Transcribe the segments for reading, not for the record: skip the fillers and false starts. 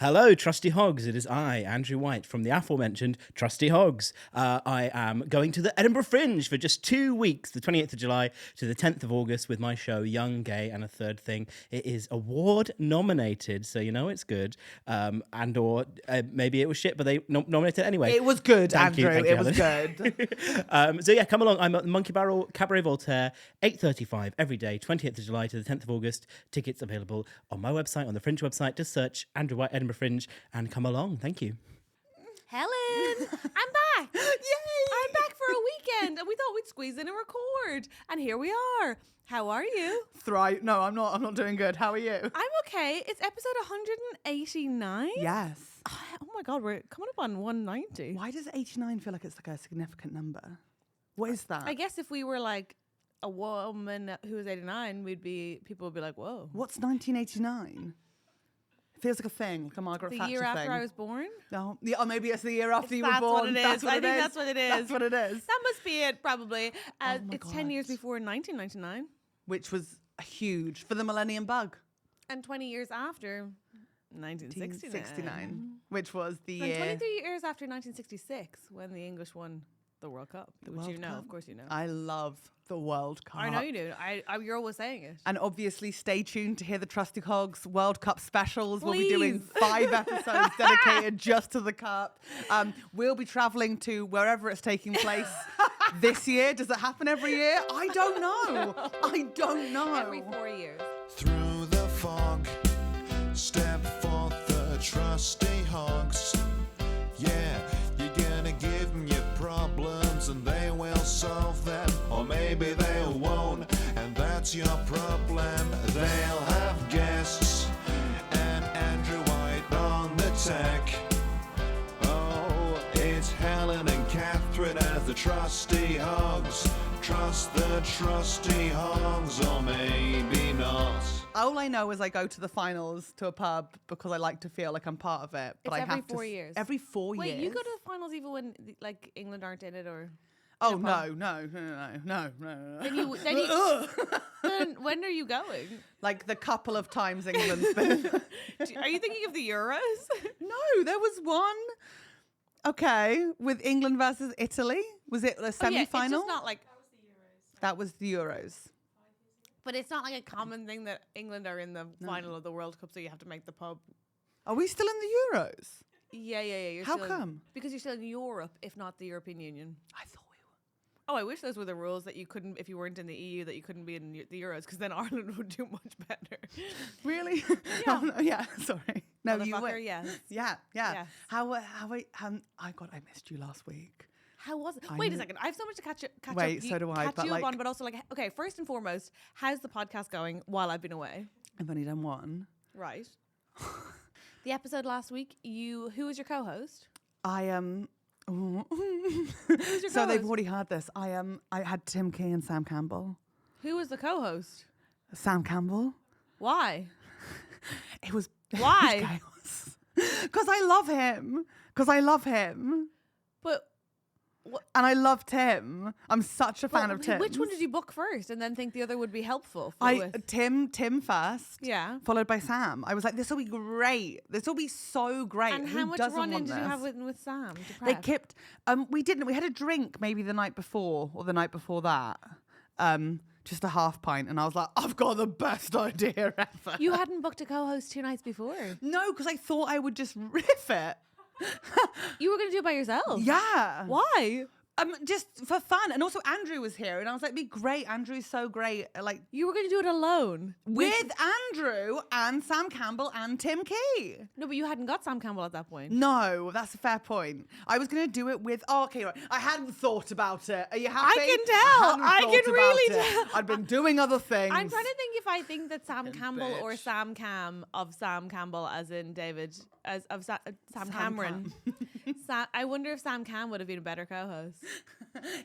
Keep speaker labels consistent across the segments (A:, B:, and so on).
A: Hello, Trusty Hogs. It is I, Andrew White, from the aforementioned Trusty Hogs. I am going to the Edinburgh Fringe for just 2 weeks, the 28th of July to the 10th of August, with my show Young, Gay and a Third Thing. It is award nominated, so you know it's good. Or maybe it was shit, but they nominated it anyway.
B: It was good,
A: Thank you,
B: Andrew. It was
A: good. So yeah, come along. I'm at the Monkey Barrel Cabaret Voltaire, 8:35 every day, 28th of July to the 10th of August. Tickets available on my website, on the Fringe website. Just search Andrew White Edinburgh Fringe and come along. Thank you.
C: Helen, I'm back. Yay! I'm back for a weekend, and we thought we'd squeeze in and record, and here we are. How are you?
B: No, I'm not. I'm not doing good. How are you?
C: I'm okay. It's episode 189.
B: Yes.
C: Oh my God, we're coming up on 190.
B: Why does 89 feel like it's like a significant number? What is that?
C: I guess if we were like a woman who was 89, people would be like, "Whoa."
B: What's 1989? Feels like a thing, like a Margaret Thatcher thing.
C: The year after I was born?
B: No. Yeah, or maybe it's the year after you were born.
C: That's what it is. I think that's what it is.
B: That's what it is.
C: That must be it, probably. It's 10 years
B: God.
C: before 1999.
B: Which was huge for the Millennium Bug.
C: And 20 years after 1969.
B: Which was the
C: and
B: year.
C: 23 years after 1966, when the English won the World Cup. Which you know, of course you know.
B: I love the World Cup.
C: I know you do. You're always saying it.
B: And obviously, stay tuned to hear the Trusty Hogs World Cup specials.
C: Please.
B: We'll be doing 5 episodes dedicated just to the Cup. We'll be travelling to wherever it's taking place this year. Does it happen every year? I don't know.
C: Every 4 years.
D: Through the fog, step forth the Trusty Hogs. Yeah, you're gonna give them your problems and they will solve them. Or maybe they won't, and that's your problem. They'll have guests and Andrew White on the tech. Oh, it's Helen and Catherine as the Trusty Hogs. Trust the Trusty Hogs, or maybe not.
B: All I know is I go to the finals to a pub because I like to feel like I'm part of it. But
C: It's
B: I
C: every
B: have
C: 4
B: to
C: years.
B: Every 4 years.
C: Wait, you go to the finals even when like England aren't in it, or?
B: Oh no.
C: Then when are you going?
B: Like the couple of times England's been.
C: Are you thinking of the Euros?
B: No, there was one. Okay, with England versus Italy. Was it the semi-final?
C: It's just not like.
B: That was the Euros.
C: But it's not like a common thing that England are in the final of the World Cup, so you have to make the pub.
B: Are we still in the Euros?
C: Yeah. You're
B: How
C: still
B: come?
C: Because you're still in Europe, if not the European Union.
B: I thought we were.
C: Oh, I wish those were the rules that you couldn't, if you weren't in the EU, that you couldn't be in the Euros, because then Ireland would do much better.
B: Really?
C: Yeah.
B: Yeah. Sorry. No, you were.
C: Yes.
B: Yeah.
C: Yes.
B: I missed you last week.
C: How was it? Wait a second. I have so much to catch
B: Wait,
C: up.
B: so do I,
C: Catch
B: but
C: you up
B: like-
C: on, but also like, okay, first and foremost, how's the podcast going while I've been away?
B: I've only done one.
C: Right. The episode last week, who was your co-host?
B: I am.
C: Who's your
B: So they've
C: co-host?
B: already heard this. I had Tim Key and Sam Campbell.
C: Who was the co-host?
B: Sam Campbell.
C: Why?
B: It was
C: Why?
B: Because I love him.
C: But
B: And I loved Tim. I'm such a fan of Tim.
C: which one did you book first, and then think the other would be helpful? With?
B: Tim first.
C: Yeah.
B: Followed by Sam. I was like, this will be great. This will be so great.
C: And
B: Who
C: how much
B: doesn't
C: run-in
B: want
C: did you
B: this?
C: have with Sam? To
B: They
C: prep?
B: kept. We didn't. We had a drink maybe the night before or the night before that. Just a half pint, and I was like, I've got the best idea ever.
C: You hadn't booked a co-host 2 nights before.
B: No, because I thought I would just riff it.
C: You were going to do it by yourself.
B: Yeah.
C: Why?
B: Just for fun. And also Andrew was here, and I was like, be great. Andrew's so great. Like,
C: You were going to do it alone.
B: with Andrew and Sam Campbell and Tim Key.
C: No, but you hadn't got Sam Campbell at that point.
B: No, that's a fair point. I was going to do it with... Oh, okay, right. I hadn't thought about it. Are you happy?
C: I can tell.
B: hadn't
C: I
B: thought
C: can
B: about
C: really
B: it.
C: tell.
B: I'd been doing other things.
C: I'm trying to think if I think that Sam Campbell or
B: bitch.
C: Sam Cam of Sam Campbell, as in David, as of Sam Cameron. I wonder if Sam Cam would have been a better co-host.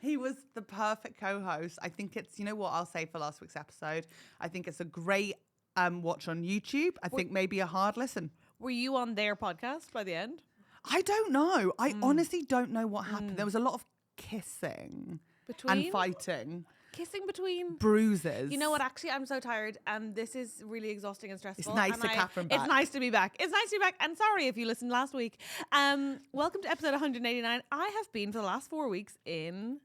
B: He was the perfect co-host. I think it's, you know what I'll say for last week's episode? I think it's a great watch on YouTube. I think maybe a hard listen.
C: Were you on their podcast by the end?
B: I don't know. I honestly don't know what happened. There was a lot of kissing
C: Between?
B: and fighting.
C: kissing between
B: bruises.
C: You know what? Actually, I'm so tired, and this is really exhausting and stressful.
B: It's nice
C: and
B: to Catherine back.
C: It's nice to be back. It's nice to be back. And sorry if you listened last week. Welcome to episode 189. I have been for the last 4 weeks in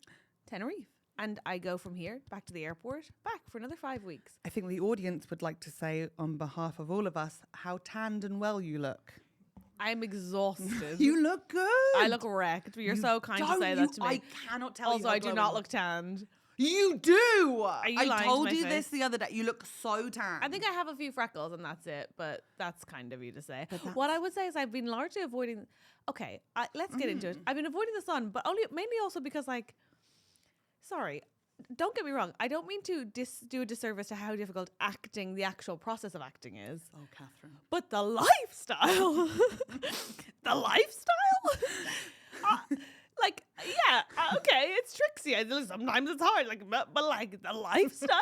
C: Tenerife, and I go from here back to the airport, back for another 5 weeks.
B: I think the audience would like to say on behalf of all of us how tanned and well you look.
C: I'm exhausted.
B: You look good.
C: I look wrecked. You're so kind to say that to me.
B: I cannot tell you.
C: Also,
B: how
C: I do
B: glowing
C: not
B: you
C: look tanned.
B: You do.
C: Are you
B: I
C: lying to
B: told
C: my
B: you
C: face?
B: this the other day. You look so tan.
C: I think I have a few freckles and that's it, but that's kind of you to say.
B: But
C: What I would say is I've been largely avoiding. Okay, let's get into it. I've been avoiding the sun, but mainly also because sorry, don't get me wrong. I don't mean to do a disservice to how difficult acting, the actual process of acting is.
B: Oh, Catherine.
C: But the lifestyle, the lifestyle. Okay, it's tricksy. Sometimes it's hard. But the lifestyle.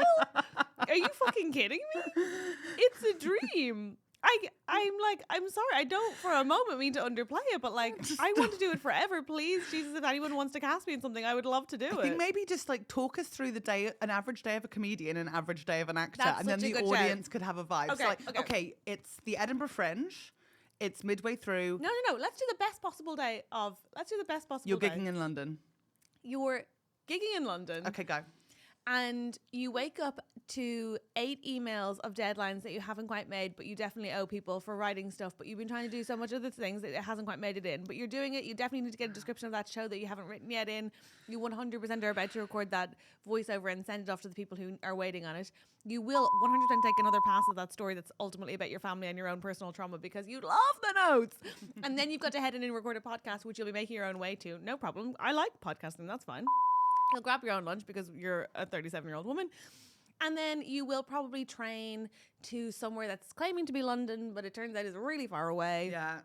C: Are you fucking kidding me? It's a dream. I'm sorry. I don't for a moment mean to underplay it, but I want to do it forever. Please, Jesus, if anyone wants to cast me in something, I would love to do it.
B: I think maybe just talk us through the day, an average day of a comedian, an average day of an actor,
C: That's
B: and then
C: such a
B: the
C: good
B: audience could have a vibe.
C: Okay,
B: So okay, it's the Edinburgh Fringe. It's midway through.
C: No. Let's do the best possible day of. Let's do the best possible.
B: You're
C: day.
B: gigging in London.
C: You're gigging in London.
B: Okay, go.
C: And you wake up to 8 emails of deadlines that you haven't quite made, but you definitely owe people for writing stuff. But you've been trying to do so much other things that it hasn't quite made it in. But you're doing it. You definitely need to get a description of that show that you haven't written yet in. You 100% are about to record that voiceover and send it off to the people who are waiting on it. You will 100% take another pass at that story that's ultimately about your family and your own personal trauma because you love the notes. And then you've got to head in and record a podcast, which you'll be making your own way to. No problem. I like podcasting. That's fine. You'll grab your own lunch because you're a 37-year-old woman. And then you will probably train to somewhere that's claiming to be London, but it turns out is really far away.
B: Yeah.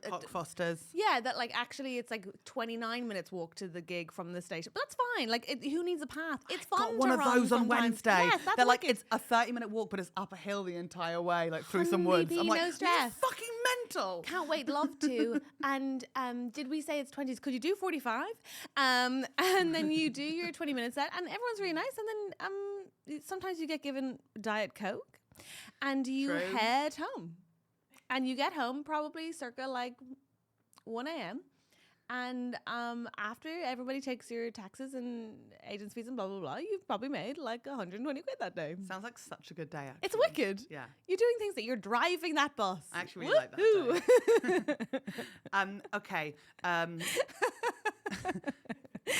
B: Cockfosters.
C: Yeah, that actually it's 29 minutes walk to the gig from the station. But that's fine. Who needs a path? It's fun
B: Got
C: to
B: one of
C: run
B: those on
C: sometimes.
B: Wednesday.
C: Yes, that's
B: They're
C: wicked.
B: it's a 30-minute walk, but it's up a hill the entire way, through some
C: Honey
B: woods.
C: bee,
B: I'm
C: no
B: like,
C: stress.
B: you're fucking mental.
C: Can't wait, love to. And did we say it's 20s? Could you do 45? And then you do your 20-minute set, and everyone's really nice. And then sometimes you get given Diet Coke, and you
B: True.
C: head home. And you get home probably circa 1 a.m. And after everybody takes your taxes and agents' fees and blah, blah, blah, you've probably made 120 quid that day.
B: Sounds like such a good day, actually.
C: It's wicked.
B: Yeah.
C: You're doing things that you're driving that bus.
B: I actually really like that
C: Woohoo.
B: day. Okay.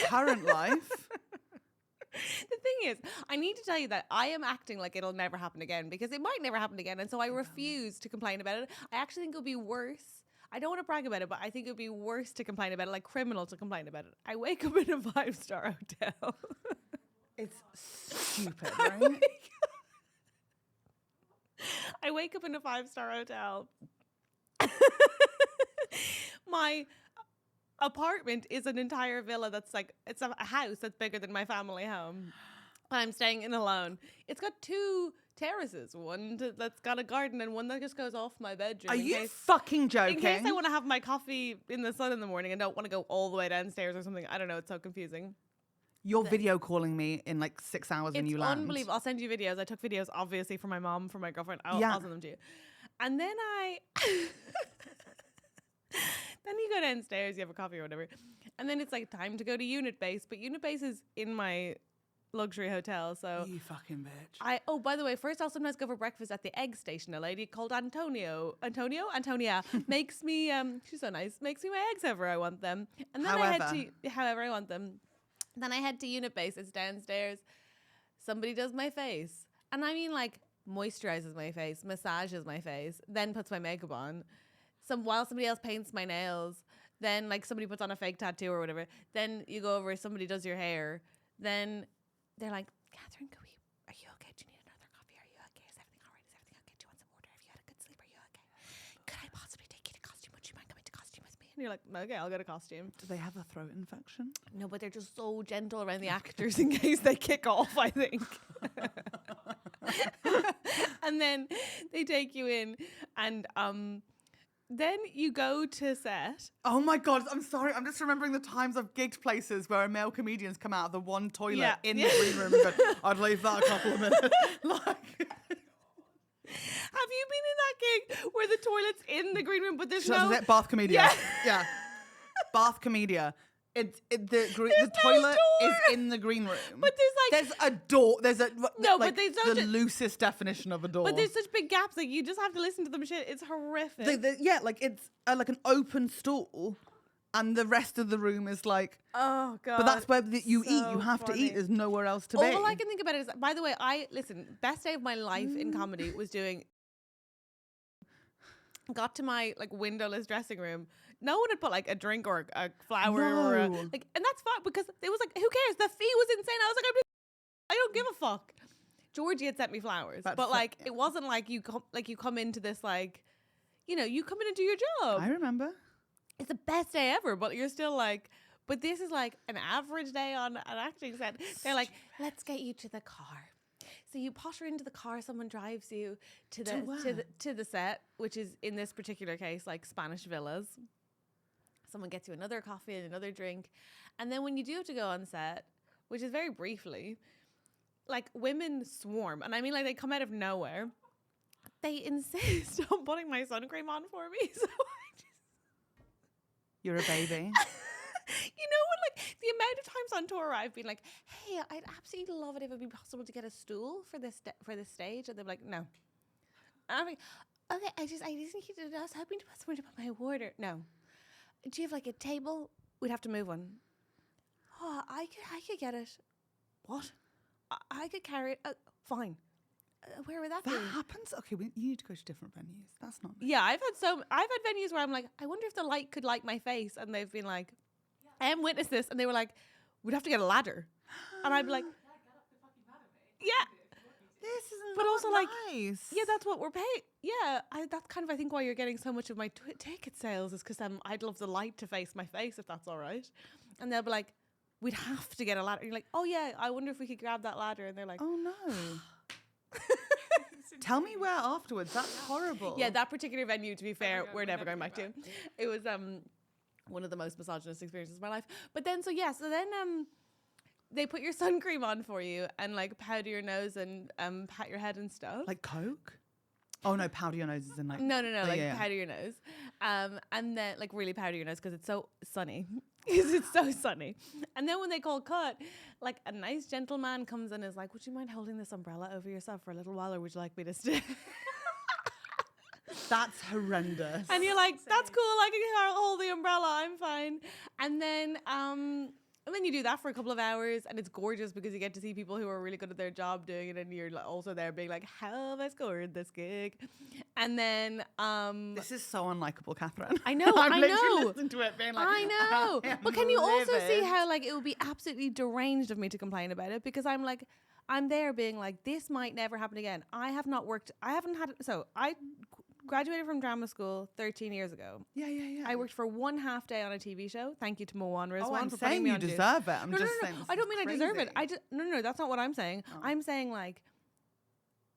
B: Current life.
C: The thing is, I need to tell you that I am acting like it'll never happen again because it might never happen again. And so I refuse to complain about it. I actually think it'll be worse. I don't want to brag about it, but I think it would be worse to complain about it, criminal to complain about it. I wake up in a 5-star hotel.
B: It's stupid, right?
C: I wake up in a 5-star hotel. My apartment is an entire villa that's it's a house that's bigger than my family home. I'm staying in alone. It's got 2 terraces, one that's got a garden and one that just goes off my bedroom.
B: Are you fucking joking?
C: In case I want to have my coffee in the sun in the morning and don't want to go all the way downstairs or something. I don't know. It's so confusing.
B: You're video calling me in 6 hours when you land.
C: It's unbelievable. I'll send you videos. I took videos, obviously, for my mom, for my girlfriend. I'll send them to you. And then then you go downstairs, you have a coffee or whatever. And then it's time to go to Unit Base. But Unit Base is in my luxury hotel, so
B: You fucking bitch.
C: by the way, first I'll sometimes go for breakfast at the egg station. A lady called Antonia makes me she's so nice, makes me my eggs however I want them. And then I want them. Then I head to Unit Base. It's downstairs. Somebody does my face, and I mean moisturizes my face, massages my face, then puts my makeup on. While somebody else paints my nails, then somebody puts on a fake tattoo or whatever. Then you go over, somebody does your hair. Then they're like, Catherine, are you okay? Do you need another coffee? Are you okay? Is everything all right? Is everything okay? Do you want some water? Have you had a good sleep? Are you okay? Could I possibly take you to costume? Would you mind coming to costume with me? And you're like, okay, I'll go to costume.
B: Do they have a throat infection?
C: No, but they're just so gentle around the actors in case they kick off, I think. And then they take you in and then you go to set.
B: Oh my God, I'm sorry. I'm just remembering the times I've gigged places where a male comedian's come out of the one toilet in the green room and gone, I'd leave that a couple of minutes.
C: Have you been in that gig where the toilet's in the green room, but there's no...
B: Bath Comedia. Yeah. Bath Comedia. The toilet is in the green room.
C: But
B: there's a door. There's a
C: but there's
B: the loosest definition of a door.
C: But there's such big gaps. Like you just have to listen to them shit. It's horrific.
B: It's like an open stool, and the rest of the room is like.
C: Oh God.
B: But that's where you eat. You have to eat. There's nowhere else to be.
C: All I can think about it is. By the way, best day of my life in comedy was doing. Got to my like windowless dressing room. No one had put like a drink or a flower or and that's fine because it was like, who cares? The fee was insane. I was like, I don't give a fuck. Georgie had sent me flowers, but like it wasn't like you come into this like, you come in and do your job.
B: I remember.
C: It's the best day ever, but you're still like, but this is like an average day on an acting set. They're like, let's get you to the car. So you potter into the car, someone drives you to the set, which is in this particular case like Spanish villas. Someone gets you another coffee and another drink. And then when you do have to go on set, which is very briefly, like women swarm. And I mean like they come out of nowhere. They insist on putting my sun cream on for me. So
B: You're a baby.
C: You know when like the amount of times on tour where I've been like, hey, I'd absolutely love it if it would be possible to get a stool for this stage, and they're like, no. And I'm like, okay, I was hoping to put someone to put my order. No. Do you have like a table? We'd have to move one. Oh, I could get it. What? I could carry it. Fine. Where would that be?
B: That happens? Okay, you need to go to different venues. That's not nice.
C: Yeah, I've had venues where I'm like, I wonder if the light could light my face, and they've been like, I haven't witnessed this, and they were like, we'd have to get a ladder, and I'd be like, yeah.
B: This is
C: but also
B: nice.
C: Like, yeah, that's what we're paying. Yeah, that's kind of I think why you're getting so much of my ticket sales is because I'd love the light to face my face if that's all right, and they'll be like, we'd have to get a ladder. And you're like, oh yeah, I wonder if we could grab that ladder, and they're like,
B: oh no. Tell me where afterwards. That's horrible.
C: Yeah, that particular venue, to be fair, we're never going back to. It was one of the most misogynist experiences of my life. But then, so then they put your sun cream on for you and like powder your nose and pat your head and stuff.
B: Like Coke? Oh no, powder your nose is in like...
C: No, powder your nose. And then like really powder your nose because it's so sunny. It's so sunny. And then when they call cut, like a nice gentleman comes in and is like, would you mind holding this umbrella over yourself for a little while, or would you like me to stay?
B: That's horrendous.
C: And you're like, that's cool, I can hold the umbrella, I'm fine. And then you do that for a couple of hours, and it's gorgeous because you get to see people who are really good at their job doing it, and you're also there being like, how have I scored this gig? And then
B: this is so unlikable, Catherine.
C: I know.
B: I'm literally listening to it being like,
C: I know. But can you also see how like it would be absolutely deranged of me to complain about it, because I'm like, I'm there being like, this might never happen again. I graduated from drama school 13 years ago.
B: Yeah.
C: I worked for 1.5 day on a TV show. Thank you to Moan Rizwan
B: I'm
C: for
B: saying
C: putting me
B: you
C: on
B: deserve it. I'm
C: no,
B: just saying.
C: I don't mean
B: crazy.
C: I deserve it. No, that's not what I'm saying. Oh. I'm saying like,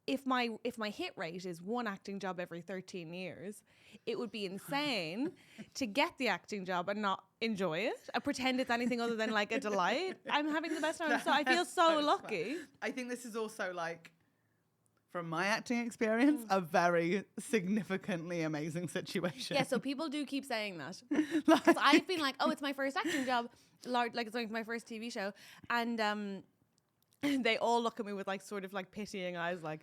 C: if my hit rate is one acting job every 13 years, it would be insane to get the acting job and not enjoy it. I pretend it's anything other than like a delight. I'm having the best time. So I feel so lucky.
B: I think this is also like, from my acting experience, a very significantly amazing situation.
C: Yeah, so people do keep saying that. Because I've been like, oh, it's my first acting job. Like, it's my first TV show. And they all look at me with like sort of like pitying eyes, like,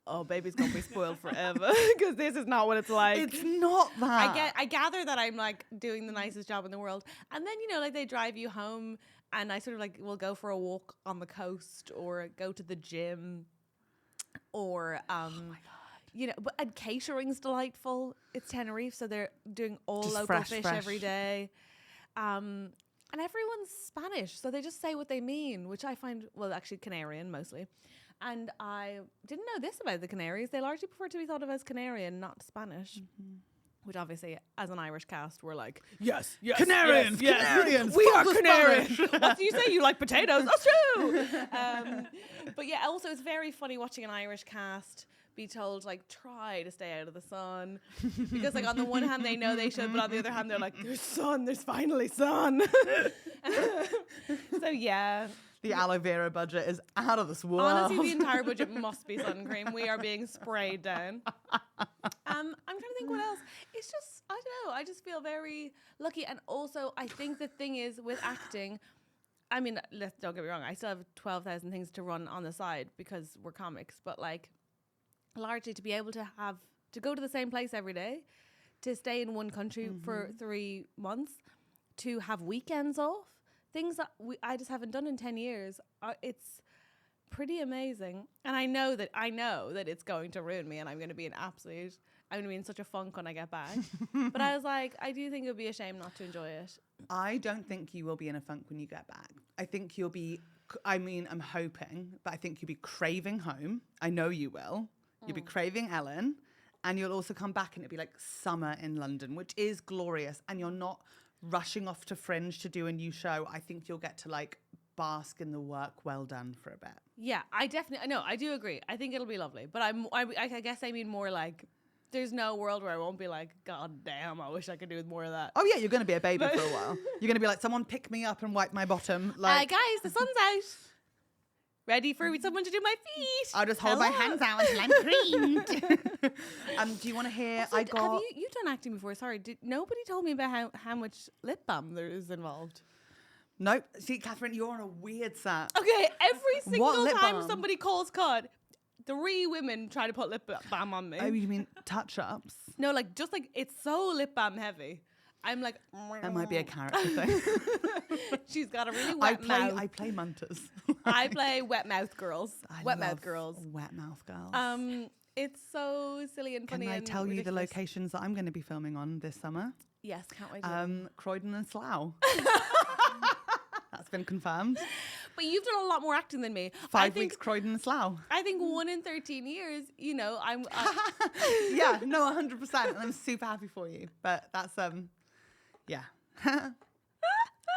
C: oh, baby's gonna be spoiled forever. Because this is not what it's like.
B: It's not that.
C: I gather that I'm like doing the nicest job in the world. And then, like they drive you home, and I sort of like will go for a walk on the coast or go to the gym. Or but catering's delightful. It's Tenerife, so they're doing all just local fish every day. And everyone's Spanish, so they just say what they mean, which I find, well, actually Canarian mostly. And I didn't know this about the Canaries. They largely prefer to be thought of as Canarian, not Spanish. Mm-hmm. Which obviously, as an Irish cast, we're like, yes,
B: Canarians, Canarians,
C: we are Canarians. What do you say? You like potatoes? That's true. But yeah, also it's very funny watching an Irish cast be told like try to stay out of the sun because like on the one hand they know they should, but on the other hand they're like there's sun, there's finally sun. So yeah.
B: The aloe vera budget is out of this world.
C: Honestly, the entire budget must be sun cream. We are being sprayed down. I'm trying to think what else. It's just, I don't know. I just feel very lucky. And also, I think the thing is with acting, I mean, don't get me wrong. I still have 12,000 things to run on the side because we're comics. But like, largely to be able to go to the same place every day, to stay in one country for 3 months, to have weekends off. Things that I just haven't done in 10 years. It's pretty amazing. And I know that it's going to ruin me and I'm going to be in such a funk when I get back. But I was like, I do think it would be a shame not to enjoy it.
B: I don't think you will be in a funk when you get back. I think you'll be, I'm hoping, but I think you'll be craving home. I know you will. You'll be craving Ellen. And you'll also come back and it'll be like summer in London, which is glorious. And you're not rushing off to Fringe to do a new show. I think you'll get to like bask in the work well done for a bit.
C: Yeah, I do agree. I think it'll be lovely. But I guess I mean more like there's no world where I won't be like, God damn, I wish I could do with more of that.
B: Oh yeah, you're going to be a baby for a while. You're going to be like, someone pick me up and wipe my bottom. Like,
C: guys, the sun's out. Ready for someone to do my feet.
B: I'll just hold my hands out until I'm creamed. Do you want to hear?
C: Also, have you've done acting before? Sorry, nobody told me about how much lip balm there is involved.
B: Nope. See, Catherine, you're on a weird set.
C: Okay, every single time
B: balm?
C: somebody calls Cod, 3 women try to put lip balm on me.
B: Oh, you mean touch-ups?
C: No, like just like it's so lip balm heavy. I'm like,
B: that might be a character thing.
C: She's got a really wet mouth.
B: I play Muntas.
C: I play wet mouth girls.
B: Wet mouth girls.
C: It's so silly and funny.
B: Can I
C: and
B: tell
C: ridiculous.
B: you the locations that I'm going to be filming on this summer?
C: Yes, can't wait.
B: Croydon and Slough. That's been confirmed.
C: But you've done a lot more acting than me.
B: 5 weeks Croydon and Slough.
C: I think 1 in 13 years, I'm...
B: Yeah, no, 100%. And I'm super happy for you. But that's, yeah.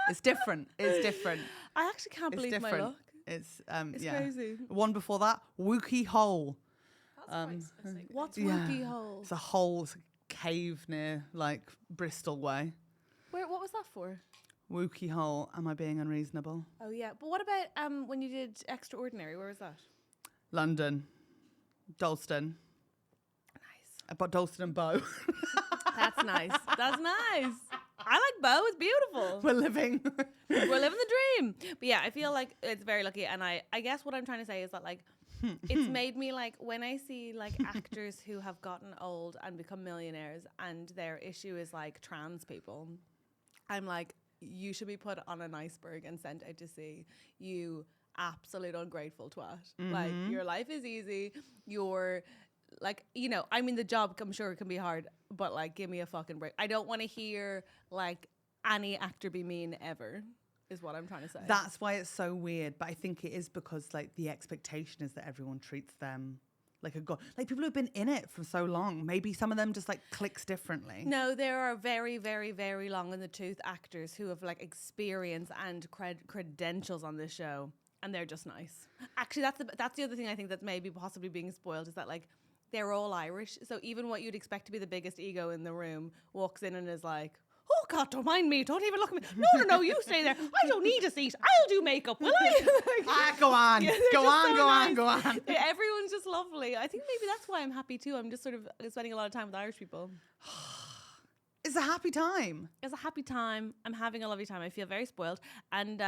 B: It's different.
C: I actually can't believe my luck.
B: It's
C: crazy.
B: One before that, Wookie Hole.
C: What's Wookie Hole?
B: It's a hole, it's a cave near, like, Bristol way.
C: What was that for?
B: Wookie Hole. Am I being unreasonable?
C: Oh, yeah. But what about when you did Extraordinary? Where was that?
B: London. Dalston.
C: Nice.
B: About Dalston and Bow.
C: That's nice. That's nice. I like Bow. It's beautiful.
B: We're living
C: the dream. But yeah, I feel like it's very lucky. And I guess what I'm trying to say is that like, it's made me like, when I see like actors who have gotten old and become millionaires and their issue is like trans people, I'm like, you should be put on an iceberg and sent out to sea. You absolute ungrateful twat. Like, your life is easy. You're like, I mean, the job, I'm sure it can be hard, but like, give me a fucking break. I don't want to hear like any actor be mean ever, is what I'm trying to say.
B: That's why it's so weird. But I think it is because like the expectation is that everyone treats them like a god. Like people who've been in it for so long, maybe some of them just like clicks differently.
C: No, there are very, very, very long in the tooth actors who have like experience and credentials on this show, and they're just nice. Actually, that's the other thing I think that's maybe possibly being spoiled is that like they're all Irish, so even what you'd expect to be the biggest ego in the room walks in and is like, oh God, don't mind me. Don't even look at me. No, you stay there. I don't need a seat. I'll do makeup, will I?
B: Go on.
C: Yeah,
B: go on.
C: Everyone's just lovely. I think maybe that's why I'm happy too. I'm just sort of spending a lot of time with Irish people.
B: It's a happy time.
C: It's a happy time. I'm having a lovely time. I feel very spoiled. And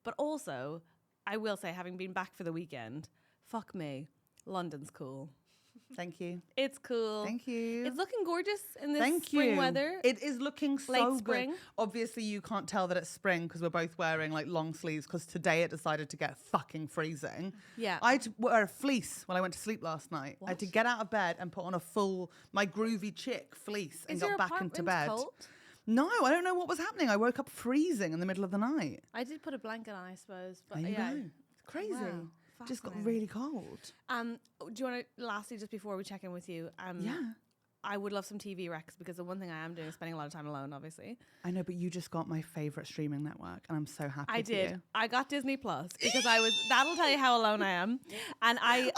C: but also, I will say, having been back for the weekend, fuck me, London's cool.
B: Thank you.
C: It's cool.
B: Thank you.
C: It's looking gorgeous in this spring weather.
B: It is looking so
C: Late spring.
B: good. Obviously, you can't tell that it's spring because we're both wearing like long sleeves because today it decided to get fucking freezing.
C: Yeah.
B: I had to wear a fleece when I went to sleep last night.
C: What?
B: I had to get out of bed and put on my groovy chick fleece and got back into bed.
C: Cold?
B: No, I don't know what was happening. I woke up freezing in the middle of the night.
C: I did put a blanket on, I suppose. But
B: There you
C: yeah.
B: go. It's crazy.
C: Wow.
B: Just got
C: Fascinating.
B: really cold.
C: Do you want to, lastly, just before we check in with you,
B: Yeah.
C: I would love some TV recs because the one thing I am doing is spending a lot of time alone, obviously.
B: I know, but you just got my favorite streaming network, and I'm so happy.
C: I
B: for
C: did.
B: you.
C: I got Disney Plus because that'll tell you how alone I am. And I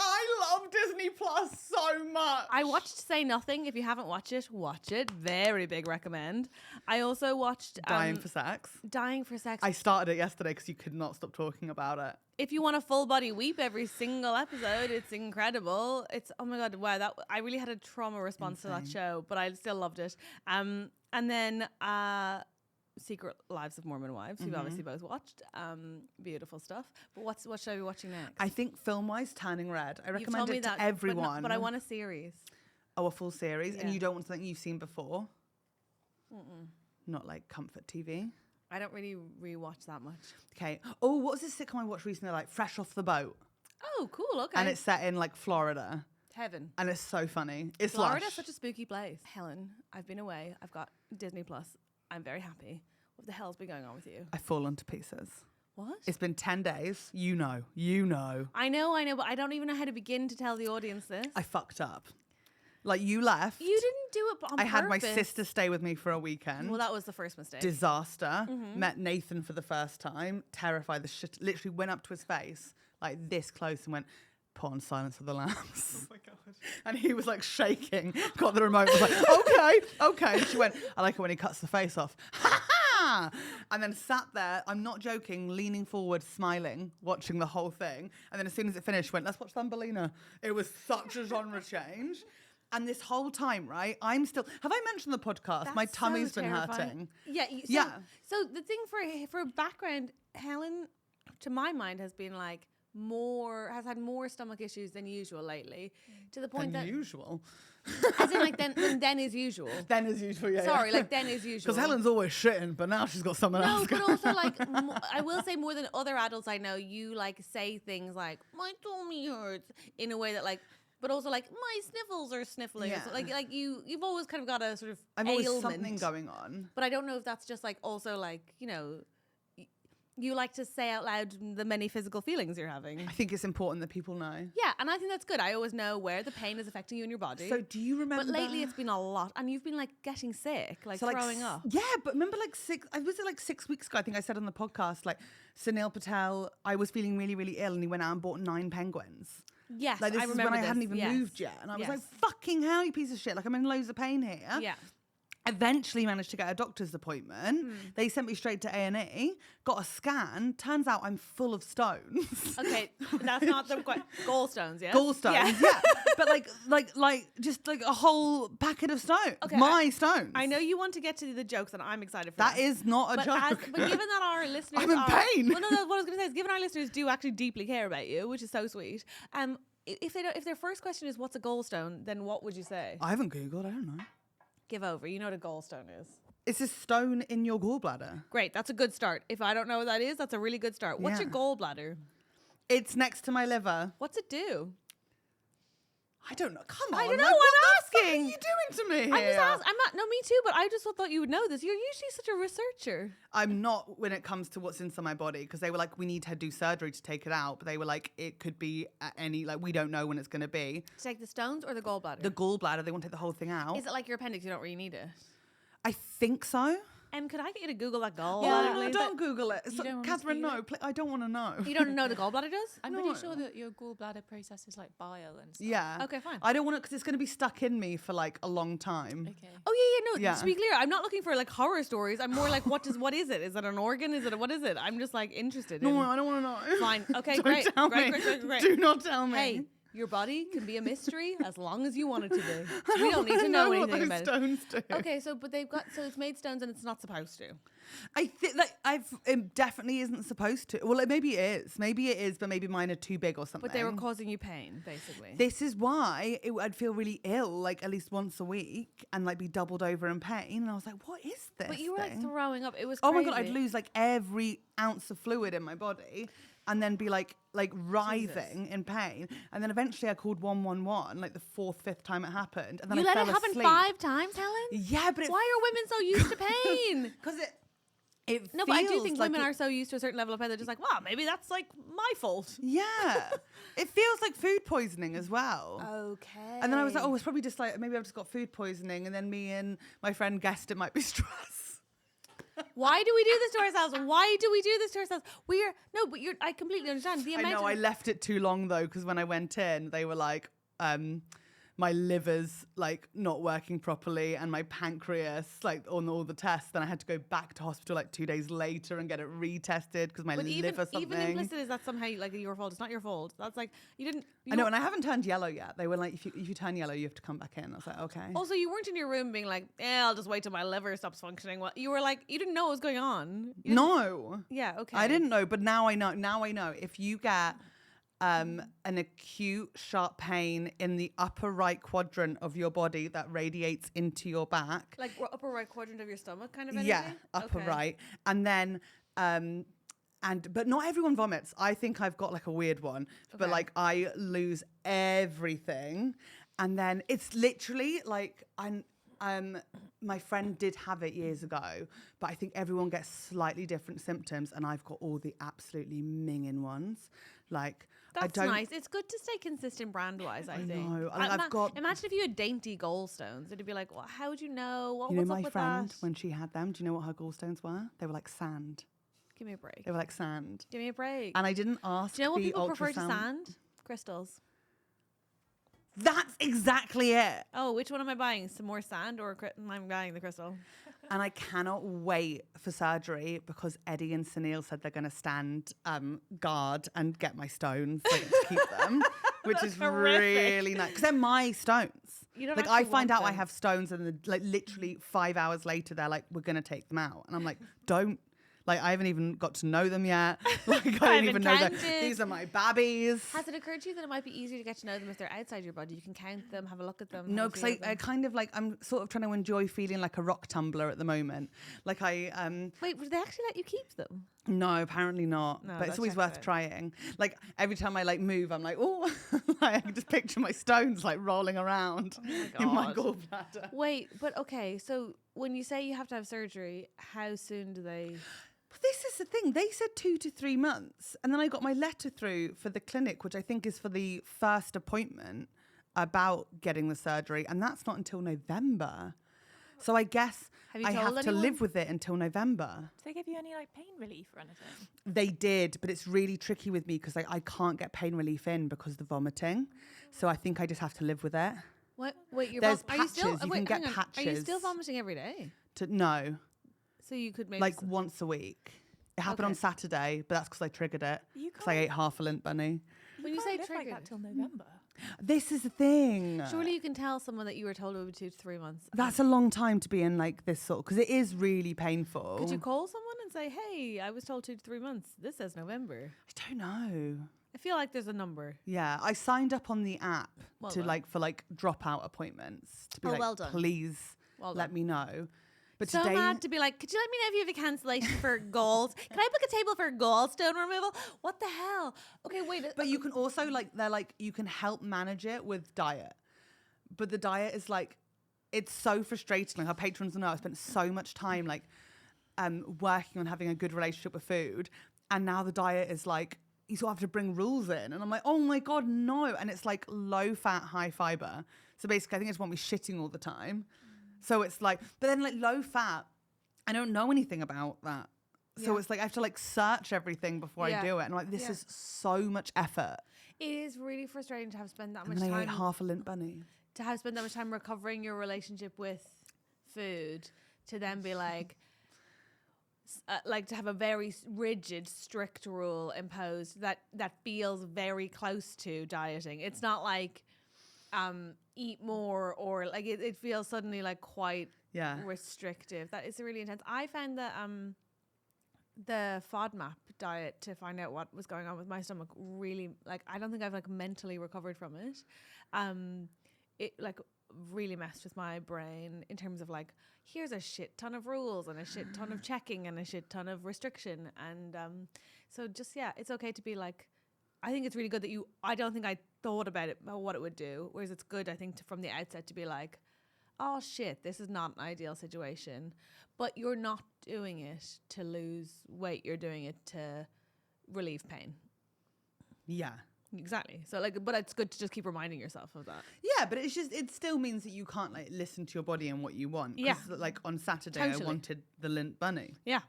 B: love Disney Plus so much.
C: I watched Say Nothing. If you haven't watched it, watch it. Very big recommend. I also watched
B: Dying for Sex.
C: Dying for Sex.
B: I started it yesterday because you could not stop talking about it.
C: If you want a full body weep every single episode, it's incredible. It's, oh my God, wow. I really had a trauma response to that show, but I still loved it. And then Secret Lives of Mormon Wives, we've obviously both watched. Beautiful stuff. But what should I be watching next?
B: I think film-wise, Turning Red. I
C: You've
B: recommend
C: told me
B: it to
C: that,
B: everyone.
C: But I want a series.
B: Oh, a full series? And
C: Yeah.
B: you don't want something you've seen before? Not like comfort TV?
C: I don't really rewatch that much.
B: Okay. Oh, what was this sitcom I watched recently? Like Fresh Off the Boat.
C: Oh, cool. Okay.
B: And it's set in like Florida.
C: Heaven.
B: And it's so funny. It's
C: Florida's
B: lush.
C: such a spooky place. Helen, I've been away. I've got Disney Plus. I'm very happy. What the hell's been going on with you?
B: I've fallen to pieces.
C: What?
B: It's been 10 days. You know.
C: I know, but I don't even know how to begin to tell the audience this.
B: I fucked up. Like you left.
C: You didn't do it on
B: I had my
C: purpose.
B: sister stay with me for a weekend.
C: Well, that was the first mistake.
B: Disaster. Met Nathan for the first time. Terrified the shit. Literally went up to his face like this close and went, put on Silence of the Lambs. Oh my God. And he was like shaking. Got the remote. Was like, okay. And she went, I like it when he cuts the face off. Ha ha! And then sat there, I'm not joking, leaning forward, smiling, watching the whole thing. And then as soon as it finished, went, let's watch Thumbelina. It was such a genre change. And this whole time, right, I'm still... Have I mentioned the podcast? My
C: That's
B: tummy's
C: so
B: been
C: terrifying.
B: hurting.
C: Yeah. So the thing for background, Helen, to my mind, has been like has had more stomach issues than usual lately, to the point that
B: Usual.
C: as in like then is usual.
B: Then as usual, yeah.
C: Sorry, like then is usual.
B: Because Helen's always shitting, but now she's got someone
C: No,
B: else
C: but
B: going.
C: also like I will say more than other adults I know, you like say things like my tummy hurts in a way that like. But also, like, my sniffles are sniffling.
B: Yeah.
C: So, like you've always kind of got a sort of
B: I've
C: ailment.
B: always something going on.
C: But I don't know if that's just, like, also, like, you know, you like to say out loud the many physical feelings you're having.
B: I think it's important that people know.
C: Yeah, and I think that's good. I always know where the pain is affecting you in your body.
B: So do you remember?
C: But lately it's been a lot. And you've been, like, getting sick, like, throwing up.
B: Yeah, but remember like 6 weeks ago, I think I said on the podcast, like, Sunil Patel, I was feeling really, really ill and he went out and bought 9 penguins.
C: Yes,
B: Like this
C: I
B: is
C: remember
B: when I
C: this.
B: hadn't even
C: Yes.
B: moved yet. And I was
C: Yes.
B: like, fucking hell, you piece of shit. Like I'm in loads of pain here.
C: Yeah.
B: Eventually managed to get a doctor's appointment. They sent me straight to A&E, got a scan. Turns out I'm full of stones.
C: Okay, that's not the gallstones, yeah?
B: Gallstones, yeah. But like just like a whole packet of stones.
C: Okay,
B: My stones.
C: I know you want to get to the jokes, and I'm excited for
B: That is not a
C: but
B: joke.
C: but given that our listeners
B: I'm in pain.
C: Well, no, what I was going to say is, given our listeners do actually deeply care about you, which is so sweet. If their first question is what's a gallstone, then what would you say?
B: I haven't Googled, I don't know.
C: Give over. You know what a gallstone is.
B: It's a stone in your gallbladder.
C: Great, that's a good start. If I don't know what that is, that's a really good start. What's your
B: Yeah.
C: gallbladder?
B: It's next to my liver.
C: What's it do?
B: I don't know. Come on.
C: I don't know.
B: like,
C: I'm
B: what the fuck
C: asking.
B: are you doing to me here?
C: I'm just asking. I'm not. No, me too. But I just thought you would know this. You're usually such a researcher.
B: I'm not when it comes to what's inside my body because they were like, we need to do surgery to take it out. But they were like, it could be at any, like, we don't know when it's going to be.
C: To take the stones or the gallbladder?
B: The gallbladder, they want to take the whole thing out.
C: Is it like your appendix? You don't really need it.
B: I think so.
C: Could I get you to Google that gallbladder?
B: No,
C: please?
B: don't Google it. So,
E: don't want me to
B: Catherine,
E: Google
B: no. I don't want to know.
C: You don't know the gallbladder does?
E: I'm
B: No.
E: pretty sure that your gallbladder processes like bile and stuff.
B: Yeah.
C: Okay, fine.
B: I don't want it because it's going to be stuck in me for like a long time.
E: Okay.
C: Oh yeah.
B: Yeah.
C: To be clear, I'm not looking for like horror stories. I'm more like, what is it? Is it an organ? What is it? I'm just like interested.
B: No,
C: in.
B: I don't want to know.
C: Fine. Okay,
B: Don't
C: great.
B: tell
C: Great.
B: me. Do not tell me.
C: Hey, your body can be a mystery as long as you want it to be. We don't need to
B: I
C: know
B: what
C: anything
B: those
C: about it.
B: stones do.
C: Okay, so it's made stones and it's not supposed to.
B: I think like it definitely isn't supposed to. Well, maybe it is. Maybe it is, but maybe mine are too big or something.
C: But they were causing you pain, basically.
B: This is why I'd feel really ill, like at least once a week, and like be doubled over in pain. And I was like, "What is this?"
C: But you were like
B: thing?
C: throwing up. It was
B: Oh my
C: crazy.
B: god, I'd lose like every ounce of fluid in my body, and then be like writhing in pain. And then eventually I called 111, like the 4th, 5th time it happened, and then
C: You
B: I
C: let
B: fell
C: it happen
B: asleep.
C: 5 times, Helen?
B: Yeah, but
C: Why are women so used to pain?
B: Because
C: But I do think women are so used to a certain level of pain, they're just like, well, maybe that's like my fault.
B: Yeah. It feels like food poisoning as well.
C: Okay.
B: And then I was like, oh, it's probably just like, maybe I've just got food poisoning. And then me and my friend guessed it might be stress.
C: Why do we do this to ourselves? Why do we do this to ourselves? I completely understand.
B: I know, I left it too long though, because when I went in, they were like, my liver's like not working properly and my pancreas like on all the tests. Then I had to go back to hospital like 2 days later and get it retested because my liver something.
C: Even implicit is that somehow like your fault. It's not your fault. That's like
B: I know, and I haven't turned yellow yet. They were like, if you turn yellow, you have to come back in. I was like, okay.
C: Also, you weren't in your room being like, I'll just wait till my liver stops functioning. Well, you were like, you didn't know what was going on.
B: No.
C: Yeah. Okay.
B: I didn't know, but now I know. Now I know. If you get an acute sharp pain in the upper right quadrant of your body that radiates into your back,
C: like upper right quadrant of your stomach, kind of energy?
B: Yeah, upper right, and then but not everyone vomits. I think I've got like a weird one, but like I lose everything, and then it's literally like my friend did have it years ago, but I think everyone gets slightly different symptoms, and I've got all the absolutely minging ones. Like,
C: that's nice. It's good to stay consistent brand-wise, I think.
B: Know. I've got.
C: Imagine if you had dainty gallstones. It'd be like, well, how would you know? What's
B: my
C: up with
B: friend,
C: that?
B: when she had them, do you know what her gallstones were? They were like sand.
C: Give me a break.
B: They were like sand.
C: Give me a break.
B: And I didn't ask.
C: Do you know what
B: the
C: people prefer to
B: ultrasound.
C: sand? Crystals.
B: That's exactly it.
C: Oh, which one am I buying? Some more sand or I'm buying the crystal?
B: And I cannot wait for surgery because Eddie and Sunil said they're going to stand guard and get my stones to keep them, which is
C: horrific.
B: really nice because they're my stones.
C: You don't
B: like I
C: actually
B: find
C: want
B: out I
C: them.
B: have stones and like literally 5 hours later they're like, we're going to take them out. And I'm like, don't. Like, I haven't even got to know them yet. Like, I don't even know that these are my babbies.
C: Has it occurred to you that it might be easier to get to know them if they're outside your body? You can count them, have a look at them.
B: No, because I kind of like, I'm sort of trying to enjoy feeling like a rock tumbler at the moment. Like
C: Wait, would they actually let you keep them?
B: No, apparently not.
C: No,
B: but it's always
C: check
B: worth
C: it.
B: trying. Like, every time I like move, I'm like, oh, I can just picture my stones like rolling around in my gallbladder.
C: Wait, but okay, so when you say you have to have surgery, how soon do they...
B: This is the thing. They said 2 to 3 months. And then I got my letter through for the clinic, which I think is for the first appointment about getting the surgery. And that's not until November. So I guess I have to live with it until November.
E: Do they give you any like pain relief or anything?
B: They did, but it's really tricky with me because I can't get pain relief in because of the vomiting. So I think I just have to live with it.
C: What? Wait,
B: There's
C: are you still?
B: patches. You
C: wait,
B: can get
C: hang on. Are you
B: patches.
C: still vomiting every day?
B: No,
C: So you could maybe
B: like once a week. It happened on Saturday, but that's because I triggered it. Because I ate half a lint bunny.
C: When you say
E: live
C: triggered,
E: like that till November.
B: This is the thing.
C: surely you can tell someone that you were told it would be 2 to 3 months.
B: That's a long time to be in like this sort, because it is really painful.
C: Could you call someone and say, "Hey, I was told 2 to 3 months. This says November."
B: I don't know.
C: I feel like there's a number.
B: Yeah, I signed up on the app
C: Well
B: to
C: done.
B: for dropout appointments to be
C: well done.
B: please
C: Well
B: let
C: done.
B: me know. But
C: So
B: today,
C: mad to be like, could you let me know if you have a cancellation for galls? Can I book a table for gallstone removal? What the hell? Okay, wait.
B: but you can also they're like you can help manage it with diet, but the diet is like it's so frustrating. Like our patrons know I spent so much time working on having a good relationship with food, and now the diet is like you sort of have to bring rules in, and I'm like, oh my god, no! And it's like low fat, high fiber. So basically, I think I just want me shitting all the time. So it's like, but then like low fat, I don't know anything about that. So it's like I have to like search everything before I do it. And I'm like, this is so much effort.
C: It is really frustrating to have spent that much
B: And then I ate
C: time.
B: half a lint bunny.
C: To have spent that much time recovering your relationship with food, to then be like to have a very rigid, strict rule imposed that feels very close to dieting. It's not like eat more or like it feels suddenly like quite restrictive. That is really intense. I found that the FODMAP diet to find out what was going on with my stomach really like I don't think I've like mentally recovered from it. It like really messed with my brain in terms of like here's a shit ton of rules and a shit ton of checking and a shit ton of restriction and so just it's okay to be like I think it's really good that I don't think I thought about it, about what it would do. Whereas it's good, I think, from the outset to be like, oh shit, this is not an ideal situation, but you're not doing it to lose weight. You're doing it to relieve pain.
B: Yeah.
C: Exactly. So like, but it's good to just keep reminding yourself of that.
B: Yeah, but it still means that you can't like listen to your body and what you want.
C: Yeah.
B: Like on Saturday,
C: Totally.
B: I wanted the lint bunny
C: Yeah.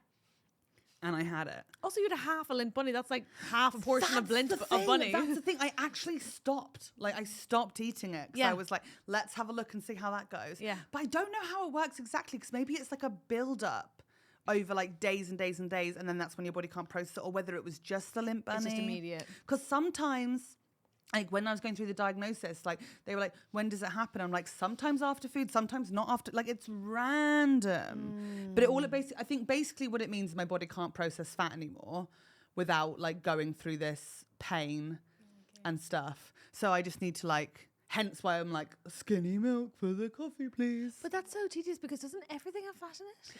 B: and I had it.
C: Also, you had a half a lint bunny. That's like half a portion of
B: That's
C: lint
B: the
C: of
B: thing,
C: bunny.
B: That's the thing. I actually stopped. Like I stopped eating it. 'Cause
C: Yeah.
B: I was like, let's have a look and see how that goes.
C: Yeah.
B: But I don't know how it works exactly because maybe it's like a build up over like days and days and days, and then that's when your body can't process it, or whether it was just the lint bunny.
C: It's just immediate.
B: Because sometimes, like when I was going through the diagnosis, like they were like, when does it happen? I'm like, sometimes after food, sometimes not after. Like it's random. But I think basically what it means is my body can't process fat anymore without like going through this pain and stuff. So I just need to like, hence why I'm like, skinny milk for the coffee, please.
C: But that's so tedious because doesn't everything have fat in it?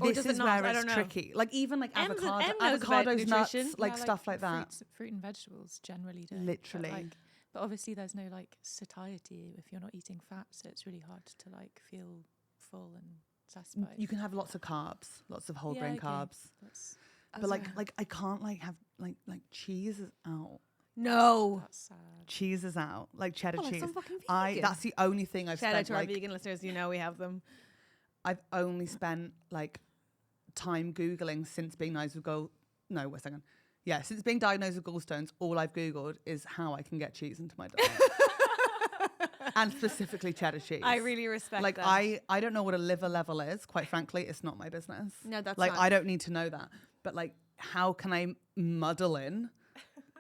C: Or
B: This
C: does it
B: is
C: not?
B: where
C: I
B: it's
C: don't know.
B: tricky. Like even like
C: Em knows about
B: avocados, nuts,
C: nutrition.
B: like stuff like that.
E: Fruit and vegetables generally do.
B: Literally.
E: But obviously there's no like satiety if you're not eating fat, so it's really hard to like feel full and satisfied.
B: You can have lots of carbs, lots of whole grain
E: okay.
B: carbs.
E: That's
B: But like I can't like have like cheese is out.
C: No.
E: that's sad.
B: Cheese is out. Like cheddar
C: Well, like
B: cheese.
C: some fucking vegan.
B: That's the only thing I've
C: Shout out
B: spent
C: to our
B: like
C: vegan listeners. You know we have them.
B: I've only spent like time Googling since being diagnosed with since being diagnosed with gallstones, all I've Googled is how I can get cheese into my diet. And specifically cheddar cheese.
C: I really respect
B: like
C: that.
B: I don't know what a liver level is, quite frankly. It's not my business.
C: No, that's
B: like
C: not.
B: I don't need to know that. But like how can I muddle in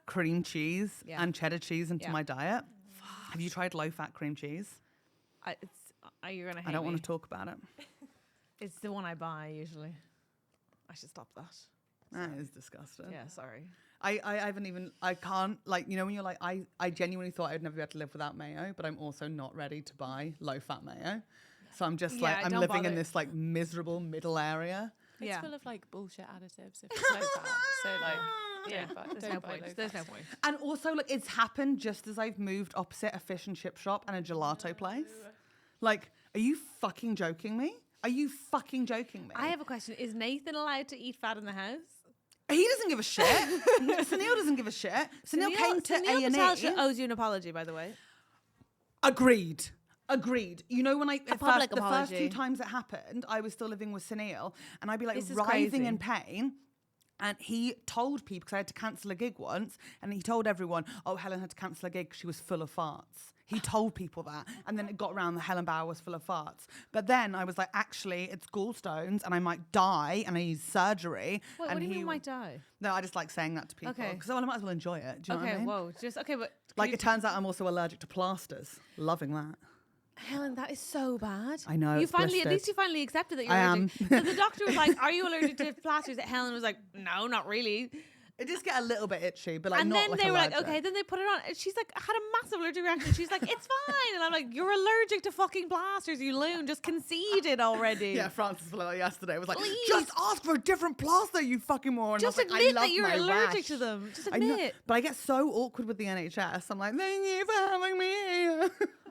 B: cream cheese
C: Yeah.
B: and cheddar cheese into
C: Yeah.
B: my diet? Have you tried low fat cream cheese?
C: You're gonna hate
B: I don't want
C: me.
B: to talk about it.
C: It's the one I buy usually. I should stop that.
B: That is disgusting.
C: Yeah, sorry.
B: I can't, like, you know, when you're like, I genuinely thought I'd never be able to live without mayo, but I'm also not ready to buy low fat mayo. So I'm just like, I'm
C: don't
B: living in
C: bother.
B: this like miserable middle area.
E: It's
C: Yeah.
E: full of like bullshit additives if it's low fat. So like
C: Yeah,
E: don't
C: there's no
E: buy
C: point.
E: low
C: There's
E: fat
C: no
E: stuff.
C: point.
B: And also, like, it's happened just as I've moved opposite a fish and chip shop and a gelato place. Like, are you fucking joking me? Are you fucking joking me?
C: I have a question. Is Nathan allowed to eat fat in the house?
B: He doesn't give a shit. Sunil doesn't give a shit. Sunil came to
C: Sunil Patel
B: A&E.
C: owes you an apology, by the way.
B: Agreed. You know, when
C: public
B: the first
C: apology.
B: few times it happened, I was still living with Sunil, and I'd be like
C: This is
B: writhing
C: crazy.
B: in pain. And he told people, because I had to cancel a gig once, and he told everyone, oh, Helen had to cancel a gig because she was full of farts. He told people that. And then it got around that Helen Bauer was full of farts. But then I was like, actually, it's gallstones, and I might die, and I need surgery.
C: Wait,
B: and
C: what do you
B: he
C: mean might die?
B: No, I just like saying that to people.
C: Okay.
B: Because I might as well enjoy it. Do you know what I
C: Okay,
B: mean?
C: whoa. Just, okay, but...
B: Like, it turns out I'm also allergic to plasters. Loving that.
C: Helen, that is so bad.
B: I know,
C: You
B: it's
C: finally, at
B: blistered.
C: least you finally accepted that you're
B: I
C: allergic. So the doctor was like, "Are you allergic to plasters?" And Helen was like, "No, not really."
B: It just get a little bit itchy, but like
C: And
B: not
C: then
B: like
C: they were like,
B: allergic.
C: "Okay." Then they put it on. And she's like, had a massive allergic reaction. She's like, "It's fine." And I'm like, "You're allergic to fucking plasters, you loon. Just concede it already."
B: Yeah, Francis Fuller yesterday was like,
C: Please.
B: just ask for a different plaster, you fucking moron.
C: Just
B: I was like, I
C: admit that
B: love
C: you're
B: my
C: allergic
B: rash.
C: to them. Just
B: I know,
C: admit.
B: but I get so awkward with the NHS. I'm like, thank you for having me here.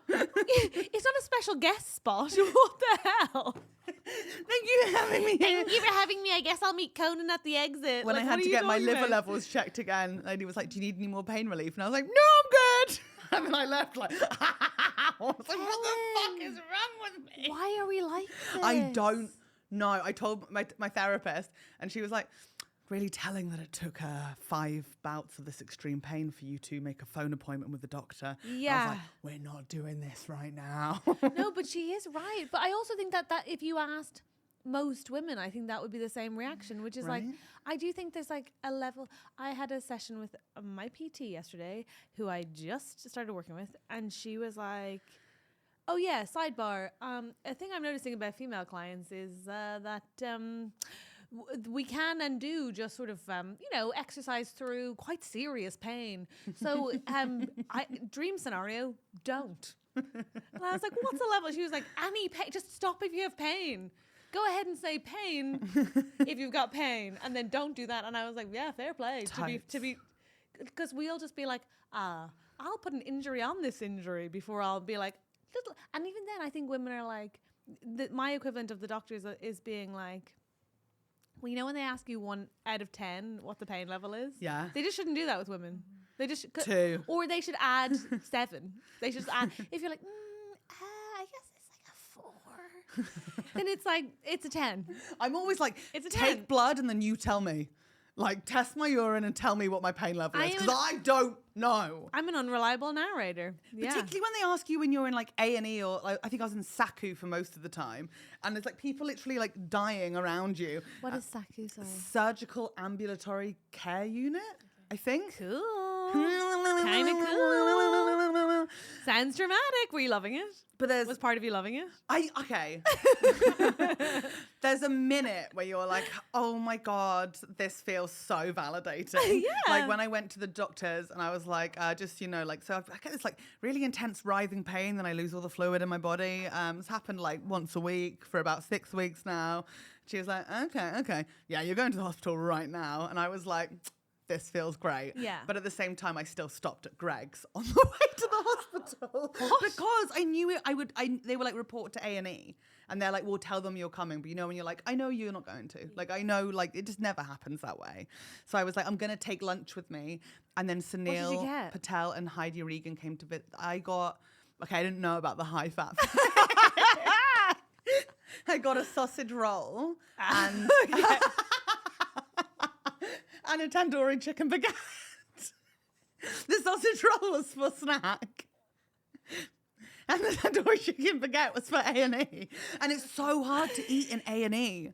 C: It's not a special guest spot. What the hell?
B: Thank you for having me here.
C: Thank you for having me. I guess I'll meet Conan at the exit.
B: When
C: Like,
B: I
C: what
B: had
C: are
B: to
C: you
B: get my
C: talking
B: liver
C: about?
B: levels checked again, the lady was like, do you need any more pain relief? And I was like, no, I'm good. And then I left like, I was like, what the fuck is wrong with me?
C: Why are we like this?
B: I don't know. I told my therapist, and she was like, really telling that it took 5 bouts of this extreme pain for you to make a phone appointment with the doctor. I
C: Yeah.
B: was like, we're not doing this right now.
C: No, but she is right. But I also think that if you asked most women, I think that would be the same reaction, which is like,
B: Right.
C: I do think there's like a level. I had a session with my PT yesterday, who I just started working with, and she was like, oh yeah, sidebar. A thing I'm noticing about female clients is that we can and do just sort of, exercise through quite serious pain. So, dream scenario, don't. And I was like, what's the level? She was like, any pain, just stop if you have pain. Go ahead and say pain if you've got pain, and then don't do that. And I was like, yeah, fair play. To be, because we'll just be like, I'll put an injury on this injury before I'll be like, little, and even then, I think women are like, my equivalent of the doctors is being like, well, you know, when they ask you 1 out of 10 what the pain level is,
B: Yeah.
C: they just shouldn't do that with women. They just
B: 2.
C: or they should add 7. They should add, if you're like, I guess it's like a 4. Then it's like, it's a 10.
B: I'm always like,
C: It's a
B: take
C: 10.
B: blood and then you tell me. Like, test my urine and tell me what my pain level
C: I
B: is,
C: am
B: because I don't know.
C: I'm an unreliable narrator. Yeah.
B: Particularly when they ask you when you're in like A&E or like, I think I was in Saku for most of the time, and there's like people literally like dying around you.
C: What is Saku? Sorry.
B: Surgical ambulatory care unit, I think.
C: Cool. Kind of cool. Sounds dramatic. Were you loving it?
B: But there's
C: Was part of you loving it?
B: okay. There's a minute where you're like, oh my God, this feels so validating.
C: Yeah.
B: Like when I went to the doctors and I was like, just, you know, like, so I get this like really intense writhing pain, then I lose all the fluid in my body. It's happened like once a week for about 6 weeks now. She was like, okay. Yeah, you're going to the hospital right now. And I was like, this feels great.
C: Yeah.
B: But at the same time, I still stopped at Greg's on the way to the hospital because I knew it. They were like, report to A&E, and they're like, we'll tell them you're coming. But you know, when you're like, I know you're not going to. Like, I know, like, it just never happens that way. So I was like, I'm gonna take lunch with me, and then Sunil
C: get?
B: Patel and Heidi Regan came to visit. I didn't know about the high fat. I got a sausage roll and. And a tandoori chicken baguette. The sausage roll was for snack. And the tandoori chicken baguette was for A&E. And it's so hard to eat in A&E.
C: Yeah, man.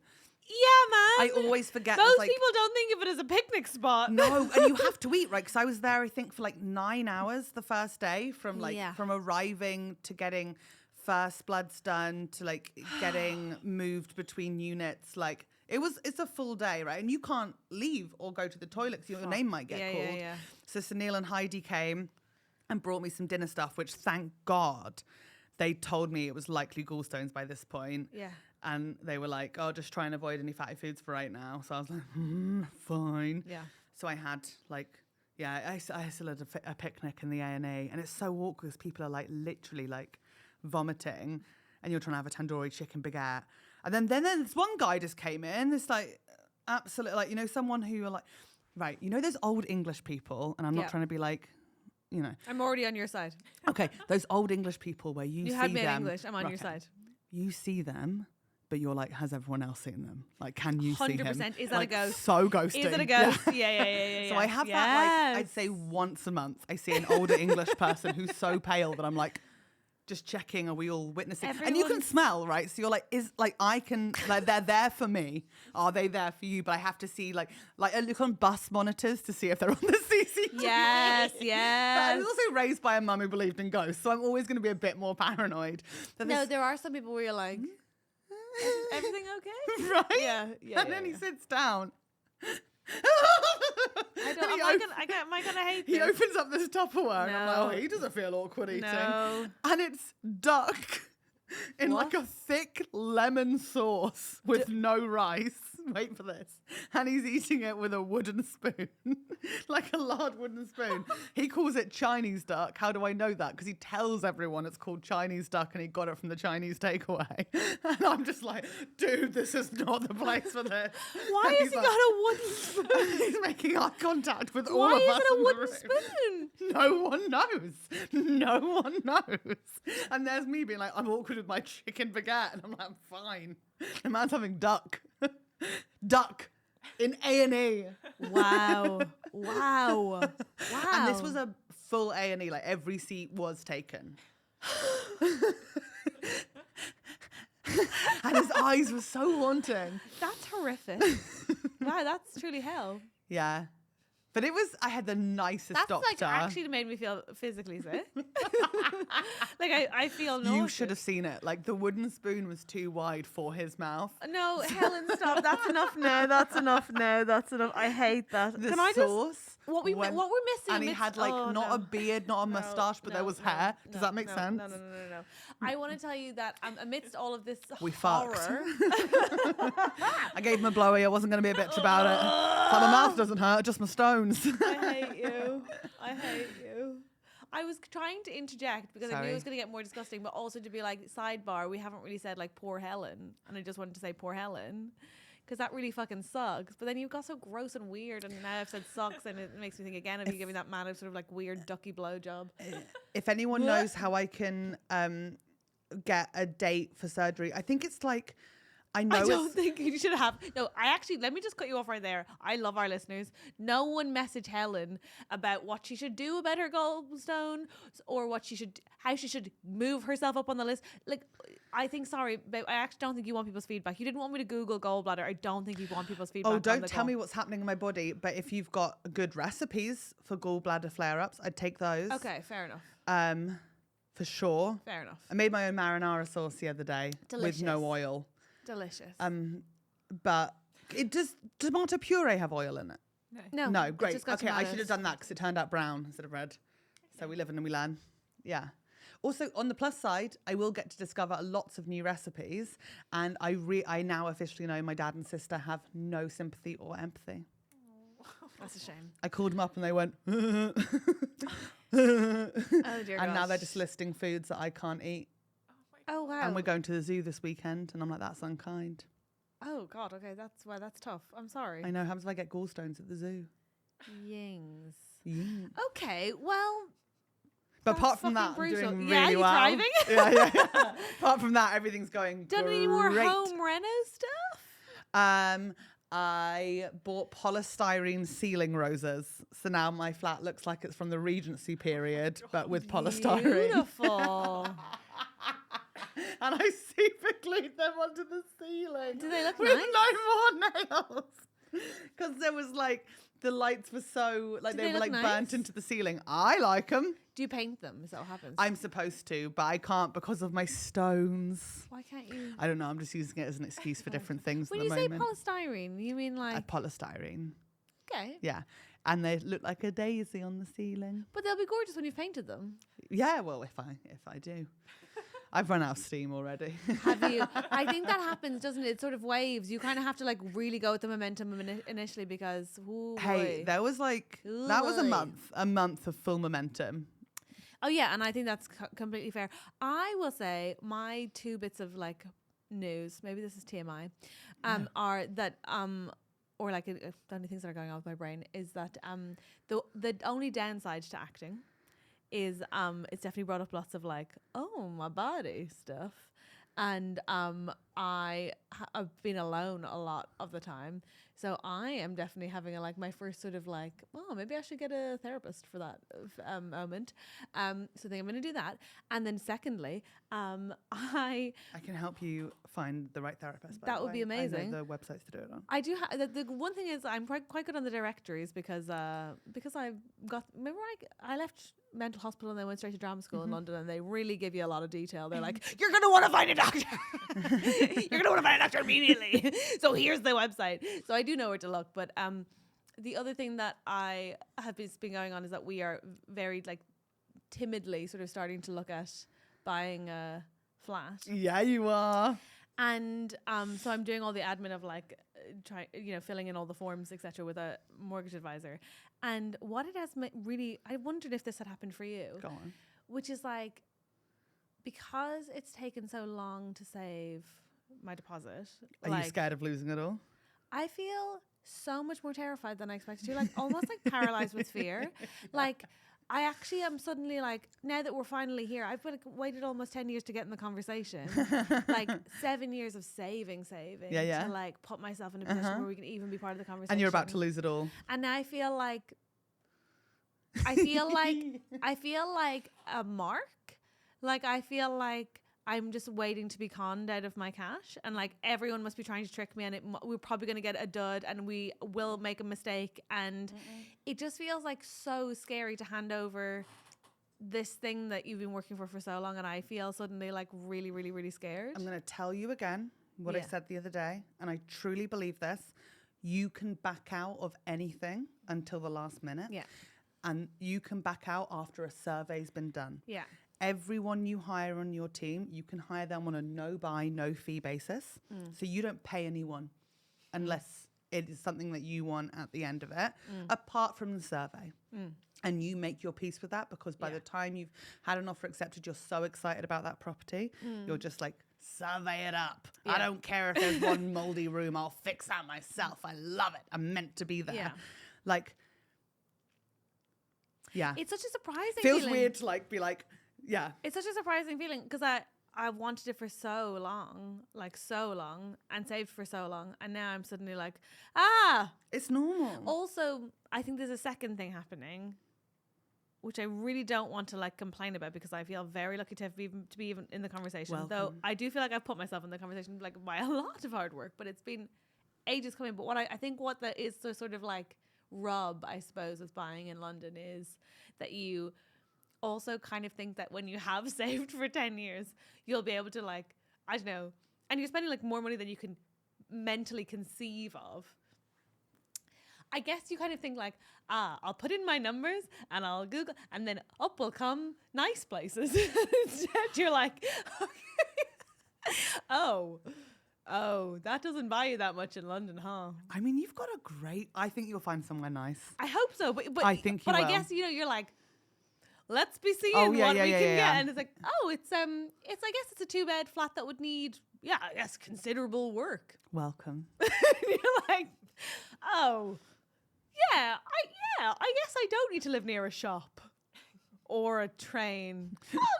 B: I always forget.
C: Those
B: like,
C: people don't think of it as a picnic spot.
B: no, and you have to eat, right? Because I was there, I think, for like 9 hours the first day from from arriving to getting first bloods done to like getting moved between units. Like, it's a full day, right? And you can't leave or go to the toilet because your name might get called.
C: Yeah.
B: So Sunil and Heidi came and brought me some dinner stuff, which thank God they told me it was likely gallstones by this point.
C: Yeah.
B: And they were like, oh, just try and avoid any fatty foods for right now. So I was like, fine.
C: Yeah.
B: So I had like, I still had a picnic in the A&E, and it's so awkward because people are like literally like vomiting and you're trying to have a tandoori chicken baguette. And then this one guy just came in, this like absolute, like, you know, someone who are like, right, you know, those old English people, and I'm not trying to be like, you know.
C: I'm already on your side.
B: Okay, those old English people where you see
C: had me in
B: them.
C: English. I'm on your side.
B: You see them, but you're like, has everyone else seen them? Like, can you see him?
C: 100%. Is that
B: like,
C: a ghost?
B: So ghosting.
C: Is it a ghost? Yeah.
B: So I have that, like, I'd say once a month, I see an older English person who's so pale that I'm like, just checking, are we all witnessing? And you can smell, right? So you're like, they're there for me. Are they there for you? But I have to see, like I look on bus monitors to see if they're on the CCTV.
C: Yes.
B: But I was also raised by a mum who believed in ghosts, so I'm always going to be a bit more paranoid.
C: No, there are some people where you're like, everything okay?
B: Right?
C: Yeah.
B: And then he sits down.
C: Am I gonna hate this?
B: He opens up this Tupperware and I'm like,
C: No.
B: oh, he doesn't feel awkward eating.
C: No.
B: And it's duck in
C: What?
B: like a thick lemon sauce with no rice. Wait for this. And he's eating it with a wooden spoon, like a large wooden spoon. He calls it Chinese duck. How do I know that? Because he tells everyone it's called Chinese duck and he got it from the Chinese takeaway. And I'm just like, dude, this is not the place for this.
C: Why
B: And
C: has
B: he's
C: he
B: like-
C: got a wooden spoon?
B: He's making eye contact with all
C: Why
B: of
C: is
B: us
C: it a
B: in the
C: wooden
B: room.
C: spoon?
B: No one knows. No one knows. And there's me being like, I'm awkward with my chicken baguette. And I'm like, I'm fine. The man's having duck. Duck in A&E.
C: Wow.
B: And this was a full A&E. Like, every seat was taken. And his eyes were so haunting.
C: That's horrific. Wow, that's truly hell.
B: Yeah. But I had the nicest
C: That's
B: doctor.
C: like actually made me feel physically sick. Like I feel nauseous.
B: You should have seen it. Like, the wooden spoon was too wide for his mouth.
C: No, Helen, stop. That's enough now. That's enough now. That's enough. I hate that.
B: The
C: Can I
B: sauce.
C: just what we're missing?
B: And he had like not a beard, not a moustache, but there was hair. Does that make sense?
C: No. I want to tell you that amidst all of this
B: We
C: horror,
B: I gave him a blowy. I wasn't going to be a bitch about it. It's like, my mouth doesn't hurt, just my stones.
C: I hate you. I was trying to interject because I knew it
B: Sorry.
C: was going to get more disgusting, but also to be like, sidebar, we haven't really said like poor Helen. And I just wanted to say poor Helen. Because that really fucking sucks. But then you got so gross and weird, and now I've said sucks, and it makes me think again of you giving that man a sort of like weird ducky blowjob.
B: If anyone knows how I can get a date for surgery, I think it's like, I know
C: I don't think you should have. No, let me just cut you off right there. I love our listeners. No one message Helen about what she should do about her gallstone or how she should move herself up on the list. Like, I think, sorry, but I actually don't think you want people's feedback. You didn't want me to Google gallbladder. I don't think you want people's feedback.
B: Oh, don't tell me what's happening in my body. But if you've got good recipes for gallbladder flare-ups, I'd take those.
C: Okay, fair enough.
B: For sure.
C: Fair enough.
B: I made my own marinara sauce the other day with no oil.
C: Delicious.
B: But does tomato puree have oil in it? No,
C: it's
B: great.
C: just got
B: Okay, I should have
C: tomatoes.
B: done that because it turned out brown instead of red. So we live and we learn. Yeah. Also, on the plus side, I will get to discover lots of new recipes, and I now officially know my dad and sister have no sympathy or empathy.
C: That's a shame.
B: I called them up and they went,
C: Oh dear
B: and now
C: gosh.
B: they're just listing foods that I can't eat.
C: Oh wow.
B: And we're going to the zoo this weekend, and I'm like, that's unkind.
C: Oh god. Okay, that's tough. I'm sorry.
B: I know. How happens if I get gallstones at the zoo?
C: Yings.
B: Yeah.
C: Okay. Well.
B: But
C: That's
B: apart from that,
C: fucking brutal.
B: I'm doing
C: Yeah,
B: really
C: you
B: well.
C: thriving?
B: Yeah. Apart from that, everything's going
C: Done
B: great.
C: any more home reno stuff?
B: I bought polystyrene ceiling roses, so now my flat looks like it's from the Regency period, but with polystyrene.
C: Beautiful.
B: And I super glued them onto the ceiling.
C: Do they look
B: with
C: nice?
B: no more nails? Because there was like the lights were so like
C: Do
B: they
C: they
B: were
C: look
B: like
C: nice?
B: burnt into the ceiling. I like them.
C: Do you paint them? Is that what happens?
B: I'm supposed to, but I can't because of my stones.
C: Why can't you?
B: I don't know. I'm just using it as an excuse for different things
C: When
B: at
C: you
B: the
C: say
B: moment.
C: polystyrene, you mean like
B: Polystyrene.
C: okay,
B: Yeah. And they look like a daisy on the ceiling.
C: but they'll be gorgeous when you've painted them.
B: Yeah, well, if I do. I've run out of steam already.
C: Have you? I think that happens, doesn't it? It sort of waves. You kind of have to like really go with the momentum initially because
B: Hey, there was like that was a month of full momentum.
C: Oh yeah, and I think that's completely fair. I will say my two bits of like news, maybe this is TMI, are that or like the only things that are going on with my brain is that the only downside to acting is it's definitely brought up lots of like, oh, my body stuff. And I've been alone a lot of the time. So I am definitely having my first sort of like, oh, maybe I should get a therapist for that moment. So I think I'm going to do that. And then secondly, I
B: can help you find the right therapist.
C: That would be amazing.
B: I know the websites to do it on.
C: I do. The one thing is I'm quite good on the directories because I got. Remember, I left mental hospital and then went straight to drama school in London, and they really give you a lot of detail. They're like, you're going to want to find a doctor. You're going to want to find a doctor immediately. So here's the website. So I do know where to look. But the other thing that I have been going on is that we are very like timidly sort of starting to look at buying a flat.
B: Yeah, you are.
C: And so I'm doing all the admin of like filling in all the forms, etc., with a mortgage advisor. And what it has really, I wondered if this had happened for you.
B: Go on.
C: Which is like, because it's taken so long to save my deposit.
B: Are you scared of losing it all?
C: I feel so much more terrified than I expected to. Like almost like paralyzed with fear. Like I actually am suddenly like, now that we're finally here, I've waited almost 10 years to get in the conversation. Like 7 years of saving
B: Yeah.
C: to like put myself in a position where we can even be part of the conversation.
B: And you're about to lose it all.
C: And now I feel like I feel like a mark. Like I feel like I'm just waiting to be conned out of my cash, and like everyone must be trying to trick me, and we're probably going to get a dud, and we will make a mistake, and it just feels like so scary to hand over this thing that you've been working for so long, and I feel suddenly like really, really, really scared.
B: I'm going to tell you again what I said the other day, and I truly believe this. You can back out of anything until the last minute.
C: Yeah.
B: And you can back out after a survey's been done.
C: Yeah.
B: Everyone you hire on your team, you can hire them on a no-buy, no-fee basis. So you don't pay anyone unless it is something that you want at the end of it, apart from the survey. and you make your peace with that, because by the time you've had an offer accepted, you're so excited about that property. You're just like, survey it up. I don't care if there's one moldy room. I'll fix that myself. I love it. I'm meant to be there.
C: Yeah.
B: Like, yeah.
C: It's such a surprising
B: Feels
C: feeling.
B: weird to like be like, yeah.
C: It's such a surprising feeling because I wanted it for so long, and saved for so long. And now I'm suddenly like,
B: It's normal.
C: Also, I think there's a second thing happening, which I really don't want to like complain about because I feel very lucky to be even in the conversation.
B: Welcome.
C: Though I do feel like I've put myself in the conversation like by a lot of hard work, but it's been ages coming. But what I think what that is the sort of like rub, I suppose, with buying in London is that you also kind of think that when you have saved for 10 years, you'll be able to like, I don't know, and you're spending like more money than you can mentally conceive of. I guess you kind of think like, I'll put in my numbers and I'll Google, and then up will come nice places. Instead, you're like, oh, that doesn't buy you that much in London, huh?
B: I mean, you've got I think you'll find somewhere nice.
C: I hope so, but
B: I think you
C: but
B: will.
C: I guess, you know, you're like, let's be seeing
B: Oh,
C: what
B: yeah,
C: we
B: yeah,
C: can
B: yeah,
C: get.
B: yeah.
C: And it's like, I guess it's a 2-bed flat that would need, I guess considerable work.
B: Welcome.
C: You're like, oh, I guess I don't need to live near a shop or a train.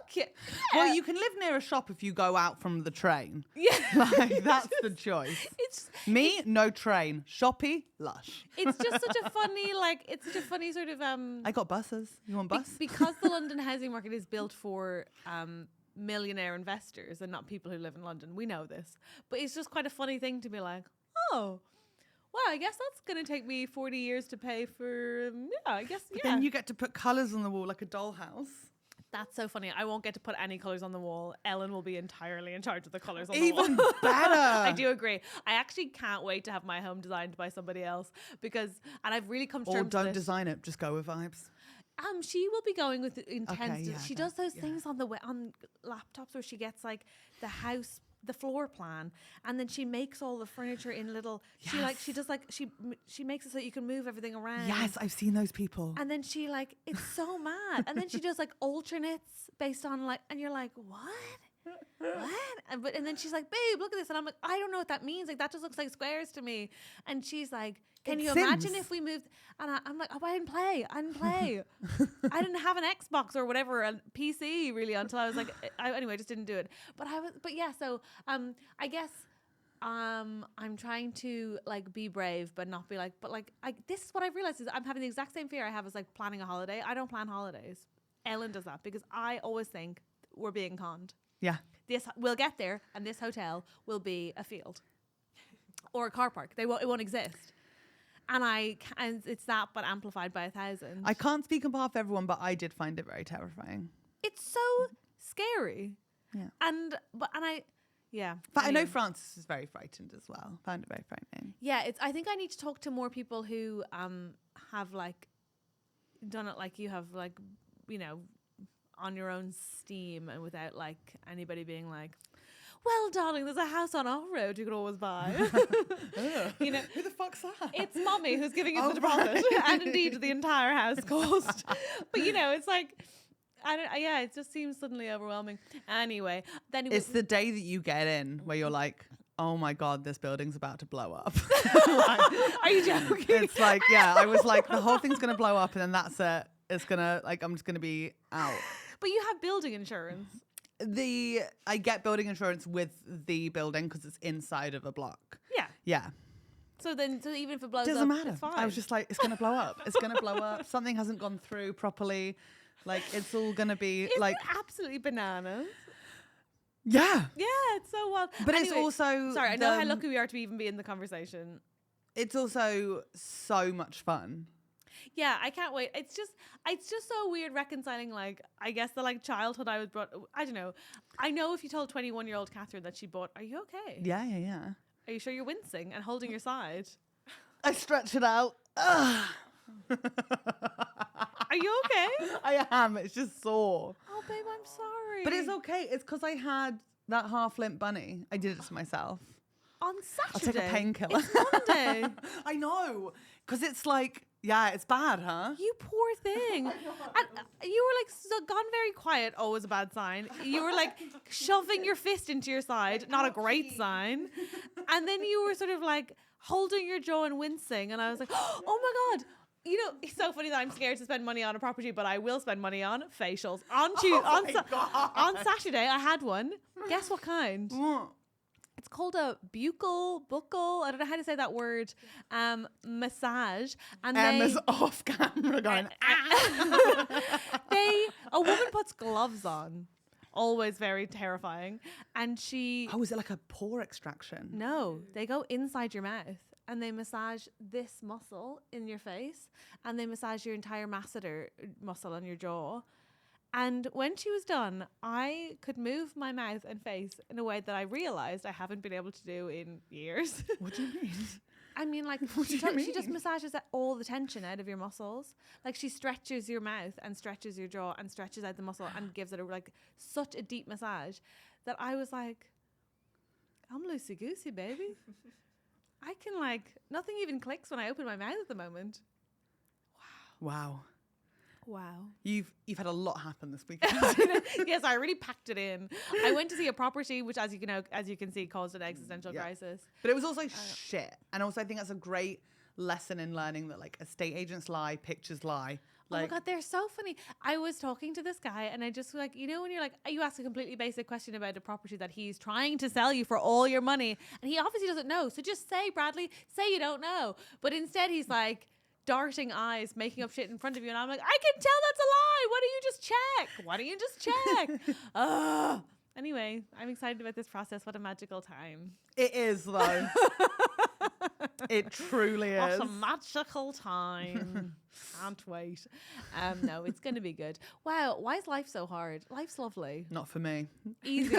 C: Okay.
B: Well, you can live near a shop if you go out from the train.
C: Yeah.
B: Like, that's the choice.
C: It's
B: Me, no train. Shoppy, lush.
C: it's just such a funny, like, it's such a funny sort of
B: I got buses. You want bus?
C: because the London housing market is built for millionaire investors and not people who live in London. We know this. But it's just quite a funny thing to be like, oh, well, I guess that's going to take me 40 years to pay for, I guess,
B: But then you get to put colours on the wall like a dollhouse.
C: That's so funny. I won't get to put any colours on the wall. Ellen will be entirely in charge of the colours on the wall.
B: Even better.
C: I do agree. I actually can't wait to have my home designed by somebody else and I've really come to
B: Or
C: terms with
B: don't
C: it.
B: design it, just go with vibes.
C: She will be going with intense.
B: Okay, yeah,
C: she does those things on laptops where she gets like the floor plan, and then she makes all the furniture in little.
B: Yes.
C: She makes it so you can move everything around.
B: Yes, I've seen those people.
C: And then she like, it's so mad. And then she does like alternates based on like, and you're like, what? And then she's like, babe, look at this. And I'm like, I don't know what that means. Like, that just looks like squares to me. And she's like, can you imagine if we moved? And I'm like, oh, I didn't play. I didn't have an Xbox or whatever, a PC really until I was like, anyway, I just didn't do it. So I guess I'm trying to like be brave, but not be like, this is what I've realized is I'm having the exact same fear I have as like planning a holiday. I don't plan holidays. Ellen does that because I always think we're being conned.
B: Yeah.
C: We'll get there and this hotel will be a field or a car park. It won't exist. And it's that, but amplified by 1,000.
B: I can't speak on behalf of everyone, but I did find it very terrifying.
C: It's so scary.
B: Yeah.
C: But
B: I know Francis is very frightened as well. Found it very frightening.
C: Yeah, I think I need to talk to more people who have like done it like you have, like, you know, on your own steam and without like anybody being like, well, darling, there's a house on our road you could always buy. You know,
B: Who the fuck's that?
C: it's mommy who's giving us the deposit, and indeed the entire house cost. But you know, it's like, it just seems suddenly overwhelming. Anyway, then
B: It's the day that you get in where you're like, oh my God, this building's about to blow up.
C: Are you joking?
B: It's like, I was like, the whole thing's going to blow up and then that's it. It's going to, like, I'm just going to be out.
C: But you have building insurance.
B: I get building insurance with the building because it's inside of a block.
C: Yeah.
B: Yeah.
C: So even if it blows
B: Doesn't
C: up,
B: matter.
C: it's fine.
B: I was just like, it's going to blow up. It's going to blow up. Something hasn't gone through properly. Like, it's all going to be
C: Isn't
B: like.
C: it absolutely bananas?
B: Yeah.
C: Yeah, it's so wild.
B: But
C: Anyway,
B: it's also.
C: sorry, I know how lucky we are to even be in the conversation.
B: It's also so much fun.
C: Yeah, I can't wait. It's just so weird reconciling, like, I guess the like childhood I was brought. I don't know. I know if you told 21-year-old Catherine that she bought, are you okay?
B: Yeah.
C: Are you sure you're wincing and holding your side?
B: I stretch it out. Ugh.
C: Are you okay?
B: I am. It's just sore.
C: Oh, babe, I'm sorry.
B: But it's okay. It's because I had that half limp bunny. I did it to myself.
C: On
B: I'll
C: Saturday.
B: take a painkiller.
C: It's Monday.
B: I know. Because it's like, Yeah, it's bad, huh?
C: You poor thing. And you were like gone very quiet. Always a bad sign. You were like shoving your fist into your side. Not a great sign. And then you were sort of like holding your jaw and wincing. And I was like, oh my God. You know, it's so funny that I'm scared to spend money on a property, but I will spend money on facials. On Saturday, I had one. Guess what kind? It's called a buccal, I don't know how to say that word, massage. And
B: Emma's off camera going,
C: a woman puts gloves on. Always very terrifying. And she...
B: Oh, is it like a pore extraction?
C: No, they go inside your mouth and they massage this muscle in your face and they massage your entire masseter muscle on your jaw. And when she was done, I could move my mouth and face in a way that I realized I haven't been able to do in years.
B: What do you mean?
C: I mean, like, she just massages all the tension out of your muscles. Like, she stretches your mouth and stretches your jaw and stretches out the muscle and gives it such a deep massage that I was like, I'm loosey-goosey, baby. I can, nothing even clicks when I open my mouth at the moment.
B: Wow.
C: Wow.
B: You've had a lot happen this weekend.
C: Yes, I really packed it in. I went to see a property, which as you can see, caused an existential crisis.
B: But it was also shit. And also I think that's a great lesson in learning that estate agents lie, pictures lie.
C: Oh my God, they're so funny. I was talking to this guy and I just when you're you ask a completely basic question about a property that he's trying to sell you for all your money and he obviously doesn't know. So just say, Bradley, say you don't know. But instead he's like, darting eyes, making up shit in front of you, and I'm like, I can tell that's a lie. Why don't you just check? Anyway, I'm excited about this process. What a magical time.
B: It is, though. It truly is.
C: What a magical time. Can't wait. No, it's going to be good. Wow, why is life so hard? Life's lovely.
B: Not for me.
C: Easy.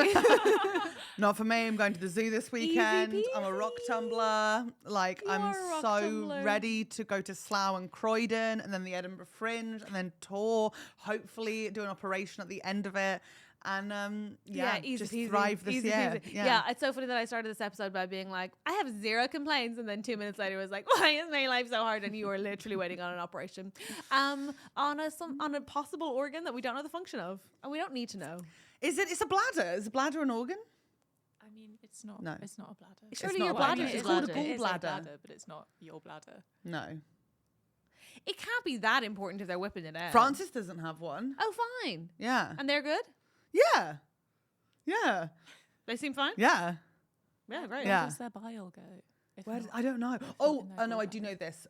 B: Not for me. I'm going to the zoo this weekend. I'm a rock tumbler. I'm so ready to go to Slough and Croydon and then the Edinburgh Fringe and then tour. Hopefully do an operation at the end of it. And
C: easy
B: just
C: peasy,
B: thrive this
C: easy
B: year.
C: Peasy. Yeah, it's so funny that I started this episode by being like, I have zero complaints, and then 2 minutes later was like, why is my life so hard? And you are literally waiting on an operation, on a possible organ that we don't know the function of, and we don't need to know.
B: It's a bladder. Is a bladder an organ?
E: I mean, it's not.
B: No,
E: it's not a bladder.
C: Surely your bladder
B: is
C: is
B: called a
C: bladder.
E: It is a
B: gallbladder.
E: bladder, but it's not your bladder.
B: No.
C: It can't be that important if they're whipping it out.
B: Francis doesn't have one.
C: Oh, fine.
B: Yeah.
C: And they're good?
B: Yeah. Yeah.
C: They seem fine?
B: Yeah.
C: Yeah, great.
B: Yeah.
E: Where does their bile go?
B: I don't know. No, I do know this.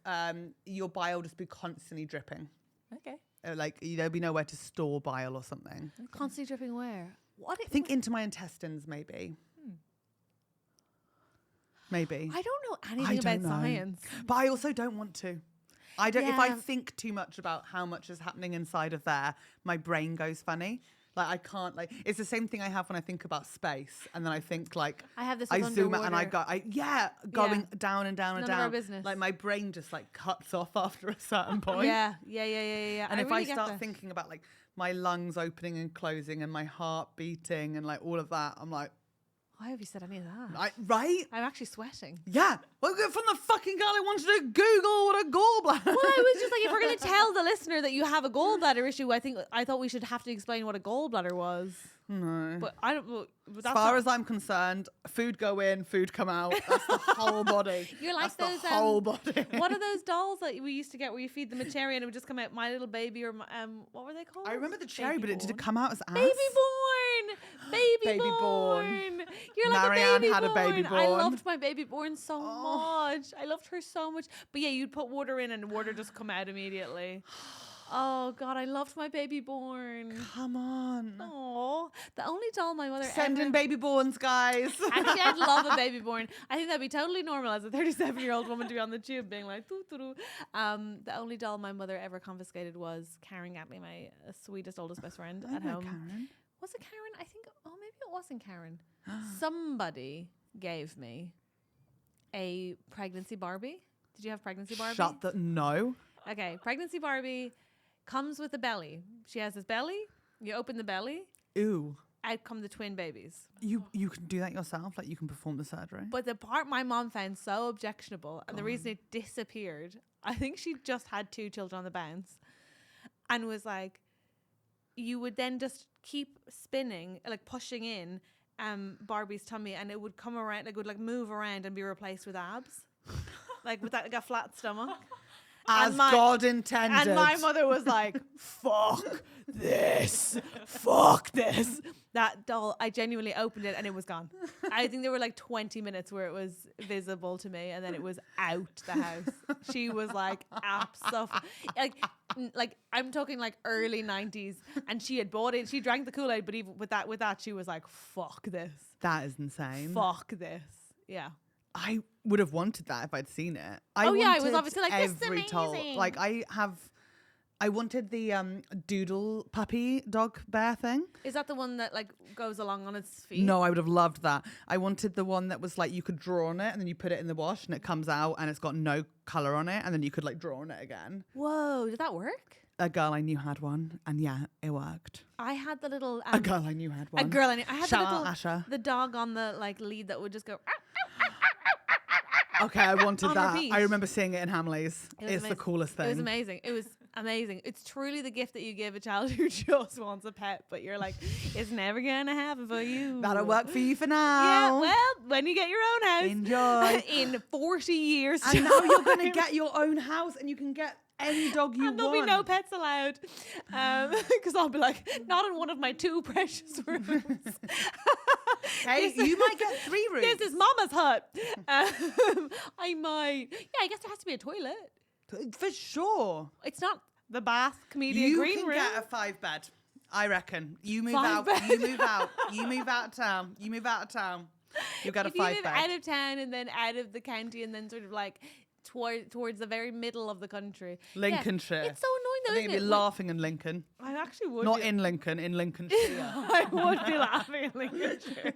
B: Your bile will just be constantly dripping.
E: Okay.
B: There'll be nowhere to store bile or something.
C: Constantly dripping where?
B: I think into my intestines, maybe. Maybe.
C: I don't know anything about science.
B: But I also don't want to. I don't. If I
C: Yeah.
B: think too much about how much is happening inside of there, my brain goes funny. I can't. It's the same thing I have when I think about space, and then I think
C: I have this.
B: I
C: With
B: zoom out and I
C: underwater.
B: go. Going down and down and
C: None of
B: down.
C: our business.
B: My brain just cuts off after a certain point.
C: Yeah.
B: And if
C: really
B: I
C: get
B: start
C: that.
B: thinking about my lungs opening and closing and my heart beating and all of that, I'm like,
C: Why have you said any of that?
B: right?
C: I'm actually sweating.
B: Yeah. Well, from the fucking girl who wanted to Google what a gallbladder.
C: Well, I was just like, if we're going to tell the listener that you have a gallbladder issue, I thought we should have to explain what a gallbladder was.
B: No.
C: But I don't. Well,
B: As far as I'm concerned, food go in, food come out. That's the whole body.
C: You're like
B: That's
C: those
B: the whole body.
C: What are those dolls that we used to get where you feed them a cherry and it would just come out My Little Baby or what were they called?
B: I remember the cherry, but did it
C: Baby-born.
B: come out as ass?
C: Baby born. Baby
B: Born.
C: You're like
B: Marianne
C: a baby
B: had a
C: born.
B: baby
C: I
B: born.
C: loved my baby born so much. I loved her so much. But yeah, you'd put water in and water just come out immediately. Oh God, I loved my baby born.
B: Come on.
C: Oh, the only doll my mother
B: Send
C: ever...
B: in baby borns, guys.
C: Actually, I'd love a baby born. I think that'd be totally normal as a 37-year-old woman to be on the tube being like, doo, doo, doo. The only doll my mother ever confiscated was Karen Gatley, my sweetest, oldest best friend at home.
B: Karen.
C: Was it Karen? I think, maybe it wasn't Karen. Somebody gave me a pregnancy Barbie. Did you have pregnancy Barbie?
B: No.
C: Okay, pregnancy Barbie comes with a belly. She has this belly. You open the belly.
B: Ooh.
C: Out come the twin babies.
B: You can do that yourself? You can perform the surgery?
C: But the part my mom found so objectionable, and the reason it disappeared I think she just had 2 children on the bounce, and was like, you would then just keep spinning, like pushing in Barbie's tummy, and it would come around, like would like move around and be replaced with abs, like with that like a flat stomach.
B: As God intended.
C: And my mother was like, fuck this. Fuck this. That doll, I genuinely opened it and it was gone. I think there were like 20 minutes where it was visible to me, and then it was out the house. She was like, like I'm talking like early 90s, and she had bought it. She drank the Kool-Aid, but even with that, she was like, fuck this.
B: That is insane.
C: Fuck this. Yeah.
B: I would have wanted that if I'd seen it.
C: I was obviously like, this is
B: every
C: amazing.
B: Like I wanted the doodle puppy dog bear thing.
C: Is that the one that like goes along on its feet?
B: No, I would have loved that. I wanted the one that was like you could draw on it and then you put it in the wash and it comes out and it's got no colour on it and then you could like draw on it again.
C: Whoa, did that work?
B: A girl I knew had one, and yeah, it worked.
C: I had the little
B: a girl I knew had one.
C: A girl I knew. I had
B: Shout
C: the little
B: out Asha.
C: the dog on the like lead that would just go.
B: Okay, I wanted
C: On
B: that.
C: repeat.
B: I remember seeing it in Hamleys. It's
C: amazing.
B: the coolest thing.
C: It was amazing. It was amazing. It's truly the gift that you give a child who just wants a pet, but you're like, it's never gonna happen for you.
B: That'll work for you for
C: Yeah,
B: now.
C: well, when you get your own house.
B: Enjoy.
C: In 40 years.
B: And now you're going to get your own house and you can get any dog you
C: and there'll
B: want.
C: be no pets allowed. Because I'll be like, not in one of my 2 precious rooms.
B: Hey, you might get 3 rooms.
C: This is Mama's hut. I might. Yeah, I guess there has to be a toilet.
B: For sure.
C: It's not the bath comedian
B: You
C: green
B: can
C: room.
B: get a 5-bed. I reckon. You move
C: 5
B: out.
C: bed.
B: You move out. You move out of town. You move out of town. You got a
C: if you live
B: 5-bed.
C: out of town and then out of the county and then sort of like towards the very middle of the country.
B: Lincolnshire.
C: Yeah. It's so annoying though,
B: I think
C: isn't
B: you'd
C: it?
B: be laughing in Lincoln.
C: I actually would.
B: Not
C: be.
B: in Lincoln, in Lincolnshire.
C: I would be laughing in Lincolnshire.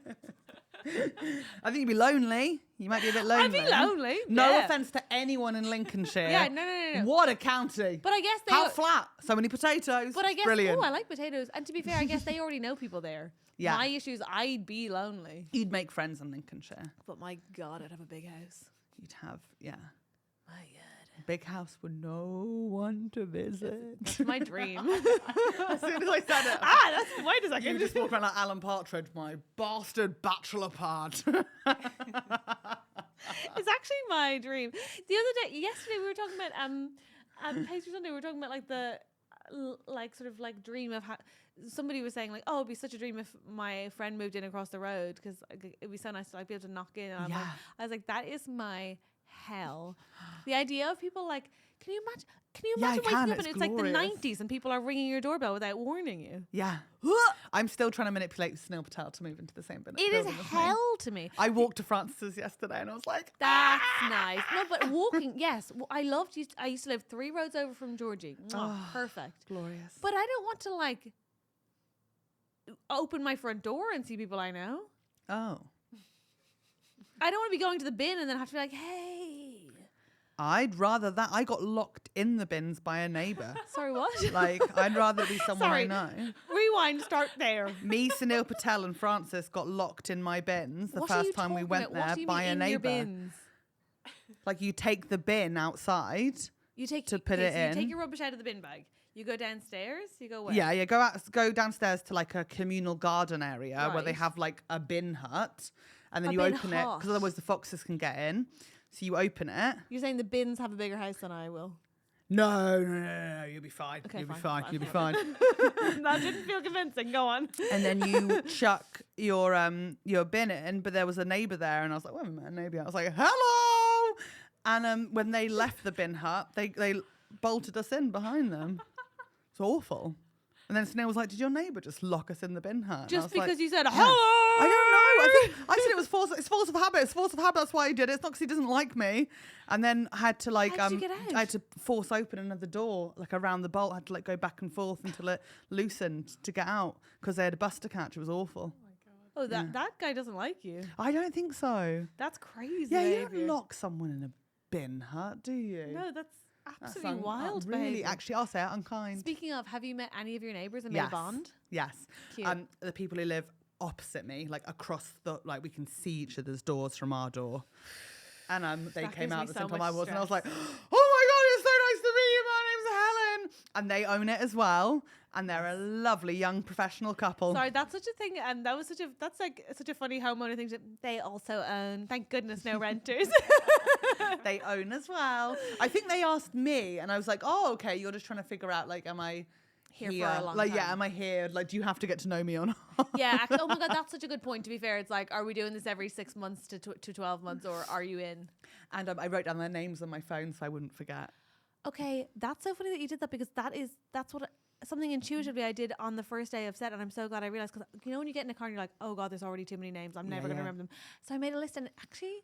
B: I think you'd be lonely. You might be a bit lonely.
C: I'd be lonely.
B: No
C: yeah.
B: offense to anyone in Lincolnshire.
C: Yeah, no.
B: What a county.
C: But I guess they.
B: How flat. So many potatoes.
C: But I guess.
B: Brilliant.
C: Oh, I like potatoes. And to be fair, I guess they already know people there.
B: Yeah.
C: My issue is I'd be lonely.
B: You'd make friends in Lincolnshire.
C: But my God, I'd have a big house.
B: You'd have, yeah.
C: My God.
B: Big house with no one to visit.
C: That's my dream.
B: As soon as I said it.
C: That's wait a second.
B: You just walk around like Alan Partridge, my bastard bachelor pad.
C: It's actually my dream. The other day, yesterday, we were talking about Pastry Sunday. We were talking about like the like sort of like dream of how somebody was saying like, oh, it'd be such a dream if my friend moved in across the road because it'd be so nice to like be able to knock in. And
B: Yeah.
C: I was like, that is my hell. The idea of people like, can you imagine? Can you imagine waking up and it's like the
B: glorious.
C: 90s and people are ringing your doorbell without warning you?
B: Yeah. I'm still trying to manipulate Sunil Patel to move into the same building.
C: It is
B: as me.
C: hell to me.
B: I walked to Francis's yesterday and I was like,
C: That's nice. No, but walking, yes. I loved. I used to live 3 roads over from Georgie. Mwah, perfect.
B: glorious.
C: But I don't want to like open my front door and see people I know.
B: Oh.
C: I don't want to be going to the bin and then have to be like, hey.
B: I'd rather that. I got locked in the bins by a neighbour.
C: Sorry, what?
B: Like, I'd rather it be someone
C: Sorry.
B: I know.
C: Rewind, start there.
B: Me, Sunil Patel and Francis got locked in my bins the
C: What are you
B: first time we
C: talking
B: went
C: about? What
B: there
C: do you
B: by
C: mean
B: a
C: in your
B: neighbour.
C: bins?
B: Like, you take the bin outside.
C: You take
B: To put
C: okay,
B: it
C: so You
B: in.
C: take your rubbish out of the bin bag. You go downstairs. You go where?
B: Yeah, go downstairs to like a communal garden area where they
C: Right.
B: have like a bin hut, and then
C: A
B: you
C: bin
B: open it
C: hut.
B: because otherwise the foxes can get in. So you open it.
C: You're saying the bins have a bigger house than I will.
B: No, you'll be fine.
C: Okay,
B: You'll be
C: fine,
B: fine. You'll be
C: fine.
B: fine.
C: That didn't feel convincing. Go on.
B: And then you chuck your bin in, but there was a neighbour there, and I was like, wait a minute, neighbour. I was like, hello. And when they left the bin hut, they bolted us in behind them. It's awful. And then Sunil was like, did your neighbour just lock us in the bin hut? And I
C: Just
B: was
C: because
B: like,
C: you said
B: "Yeah."
C: hello.
B: I don't know. I said it was force. It's force of habit. It's force of habit. That's why he did it. It's not because he doesn't like me. And then I had to like
C: How did you get out?
B: I had to force open another door like around the bolt. I had to like go back and forth until it loosened to get out because they had a bus to catch. It was awful.
C: Oh, that guy doesn't like you.
B: I don't think so.
C: That's crazy.
B: Yeah, you
C: behavior.
B: don't lock someone in a bin hut, do you?
C: No, that's
B: That's
C: absolutely wild.
B: really,
C: behavior.
B: actually, I'll say it, unkind.
C: Speaking of, have you met any of your neighbours and
B: Yes.
C: made a bond?
B: Yes.
C: Cute.
B: The people who live opposite me, like across the, like we can see each other's doors from our door. And they
C: That
B: came
C: gives
B: out
C: me
B: at the
C: so
B: same time
C: much
B: I was, and I was like,
C: stress.
B: oh my God, it's and they own it as well. And they're a lovely young professional couple.
C: Sorry, that's such a thing, and that's like such a funny homeowner thing. They also own. Thank goodness, no renters.
B: They own as well. I think they asked me, and I was like, "Oh, okay. You're just trying to figure out, like, am I
C: here for a long
B: like,
C: time?
B: yeah, am I here? Like, do you have to get to know me or not?"
C: Yeah. Actually, oh my god, that's such a good point. To be fair, it's like, are we doing this every 6 months to 12 months, or are you in?
B: And I wrote down their names on my phone so I wouldn't forget.
C: Okay, that's so funny that you did that, because that's what. Something intuitively I did on the first day of set, and I'm so glad I realized, because you know when you get in a car and you're like, oh god, there's already too many names, I'm never going to remember them. So I made a list, and actually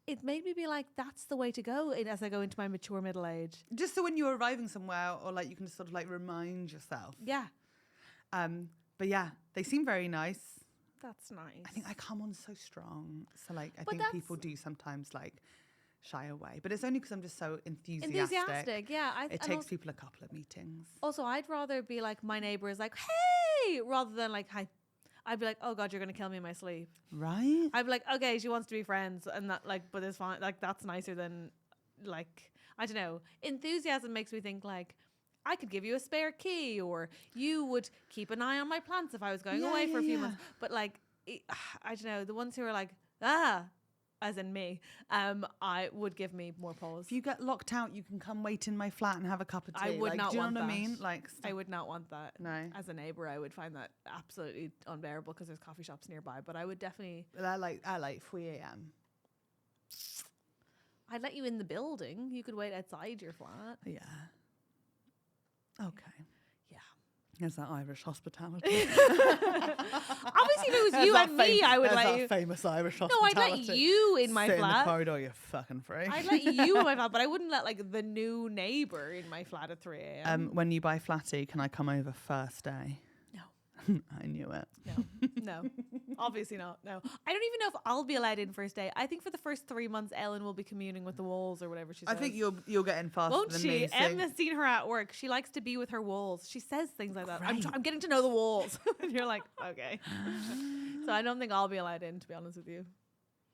C: it made me be like, that's the way to go as I go into my mature middle age.
B: Just so when you're arriving somewhere, or like you can just sort of like remind yourself.
C: Yeah.
B: But yeah, they seem very nice.
C: That's nice.
B: I think I come on so strong, so like I
C: But
B: think people do sometimes like shy away, but it's only because I'm just so enthusiastic.
C: Yeah.
B: It takes people a couple of meetings.
C: Also, I'd rather be like, my neighbor is like, hey, rather than like, hi. I'd be like, oh god, you're gonna kill me in my sleep.
B: Right.
C: I'd be like, okay, she wants to be friends, and that like, but it's fine. Like, that's nicer than like, I don't know. Enthusiasm makes me think like, I could give you a spare key, or you would keep an eye on my plants if I was going away for a few months. But like, I don't know. The ones who are like, as in me, I would give me more pause.
B: If you get locked out, you can come wait in my flat and have a cup of tea.
C: I would not
B: do you
C: want
B: know what
C: that.
B: I mean? Like,
C: I would not want that.
B: No.
C: As a neighbour, I would find that absolutely unbearable, because there's coffee shops nearby. But I would definitely.
B: I like 3 a.m.
C: I'd let you in the building. You could wait outside your flat.
B: Yeah. Okay.
C: Yeah.
B: There's that Irish hospitality.
C: Obviously, if it was you and me, I would let you.
B: Famous Irish
C: No,
B: hospitality.
C: I'd let you in my
B: Sit in the
C: flat.
B: corridor, you're fucking free.
C: I'd let you in my flat, but I wouldn't let like the new neighbour in my flat at 3 a.m.
B: When you buy flatty, can I come over first day?
C: No.
B: I knew it.
C: No, obviously not. No, I don't even know if I'll be allowed in first day. I think for the first 3 months, Ellen will be communing with the walls or whatever she says.
B: I think you'll get in faster
C: Won't
B: than
C: she?
B: me. So.
C: Emma's seen her at work. She likes to be with her walls. She says things like that.
B: Great.
C: I'm getting to know the walls. And you're like, okay. So I don't think I'll be allowed in, to be honest with you.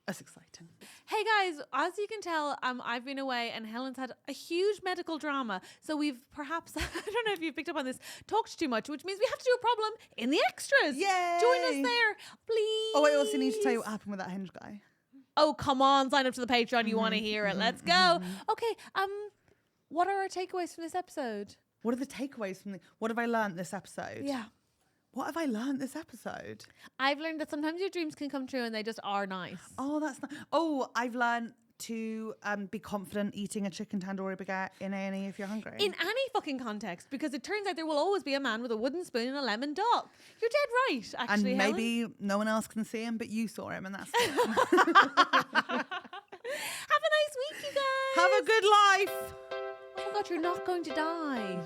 B: That's exciting.
C: Hey guys, as you can tell, I've been away and Helen's had a huge medical drama. So we've perhaps, I don't know if you've picked up on this, talked too much, which means we have to do a problem in the extras.
B: Yay!
C: Join us there, please.
B: Oh, I also need to tell you what happened with that Hinge guy.
C: Oh, come on, sign up to the Patreon. You want to hear it. Let's go. Okay, what are our takeaways from this episode?
B: What are the takeaways from what have I learned this episode?
C: Yeah.
B: What have I learned this episode?
C: I've learned that sometimes your dreams can come true and they just are nice.
B: Oh, that's nice. Oh, I've learned to be confident eating a chicken tandoori baguette in A&E if you're hungry.
C: In any fucking context, because it turns out there will always be a man with a wooden spoon and a lemon dot. You're dead right, actually,
B: and maybe
C: Helen.
B: no one else can see him, but you saw him, and that's
C: Have a nice week, you guys.
B: Have a good life.
C: Oh my god, you're not going to die.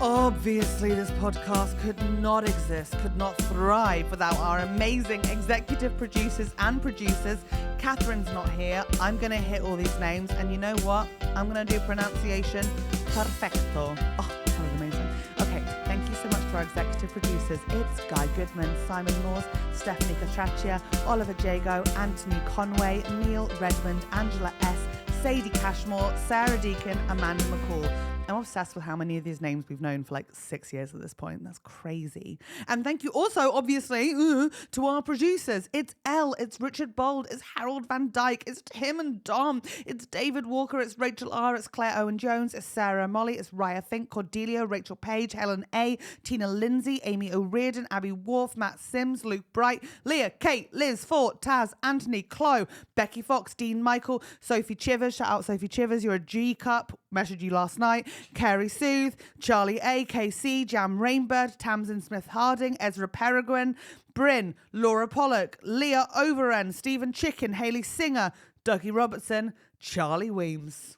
B: Obviously, this podcast could not exist, could not thrive without our amazing executive producers and producers. Catherine's not here. I'm going to hit all these names. And you know what? I'm going to do pronunciation perfecto. Oh, that was amazing. Okay, thank you so much to our executive producers. It's Guy Goodman, Simon Laws, Stefanie Catracchia, Oliver Jago, Anthony Conway, Neil Redmond, Angela S., Sadie Cashmore, Sarah Deakin, Amanda McCall. I'm obsessed with how many of these names we've known for like 6 years at this point. That's crazy. And thank you also, obviously, to our producers. It's Elle, it's Richard Bold, it's Harald van Dijk, it's Tim and Dom, it's David Walker, it's Rachel R, it's Claire Owen-Jones, it's Sarah Molly, it's Raia Fink, Cordelia, Rachel Page, Helen A, Tina Linsey, Amy O'Riordan, Abbie Worf, Matt Sims, Luke Bright, Leah, Kate, Liz, Fort, Taz, Anthony, Chloe, Becky Fox, Dean Michael, Sophie Chivers, shout out Sophie Chivers, you're a G-cup, messaged you last night, Carey Seuthe, Charley A, KC, Jam Rainbird, Tamsyne Smith-Harding, Ezra Peregrine, Bryn, Laura Pollock, Leah Overend, Stephen Chicken, Hayley Singer, Dougie Robertson, Charlie Weemes.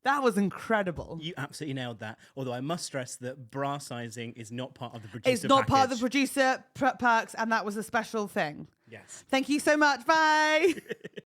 B: That was incredible.
A: You absolutely nailed that. Although I must stress that bra sizing is not part of the producer
B: It's not part of the
A: package.
B: producer perks, and that was a special thing.
A: Yes.
B: Thank you so much. Bye.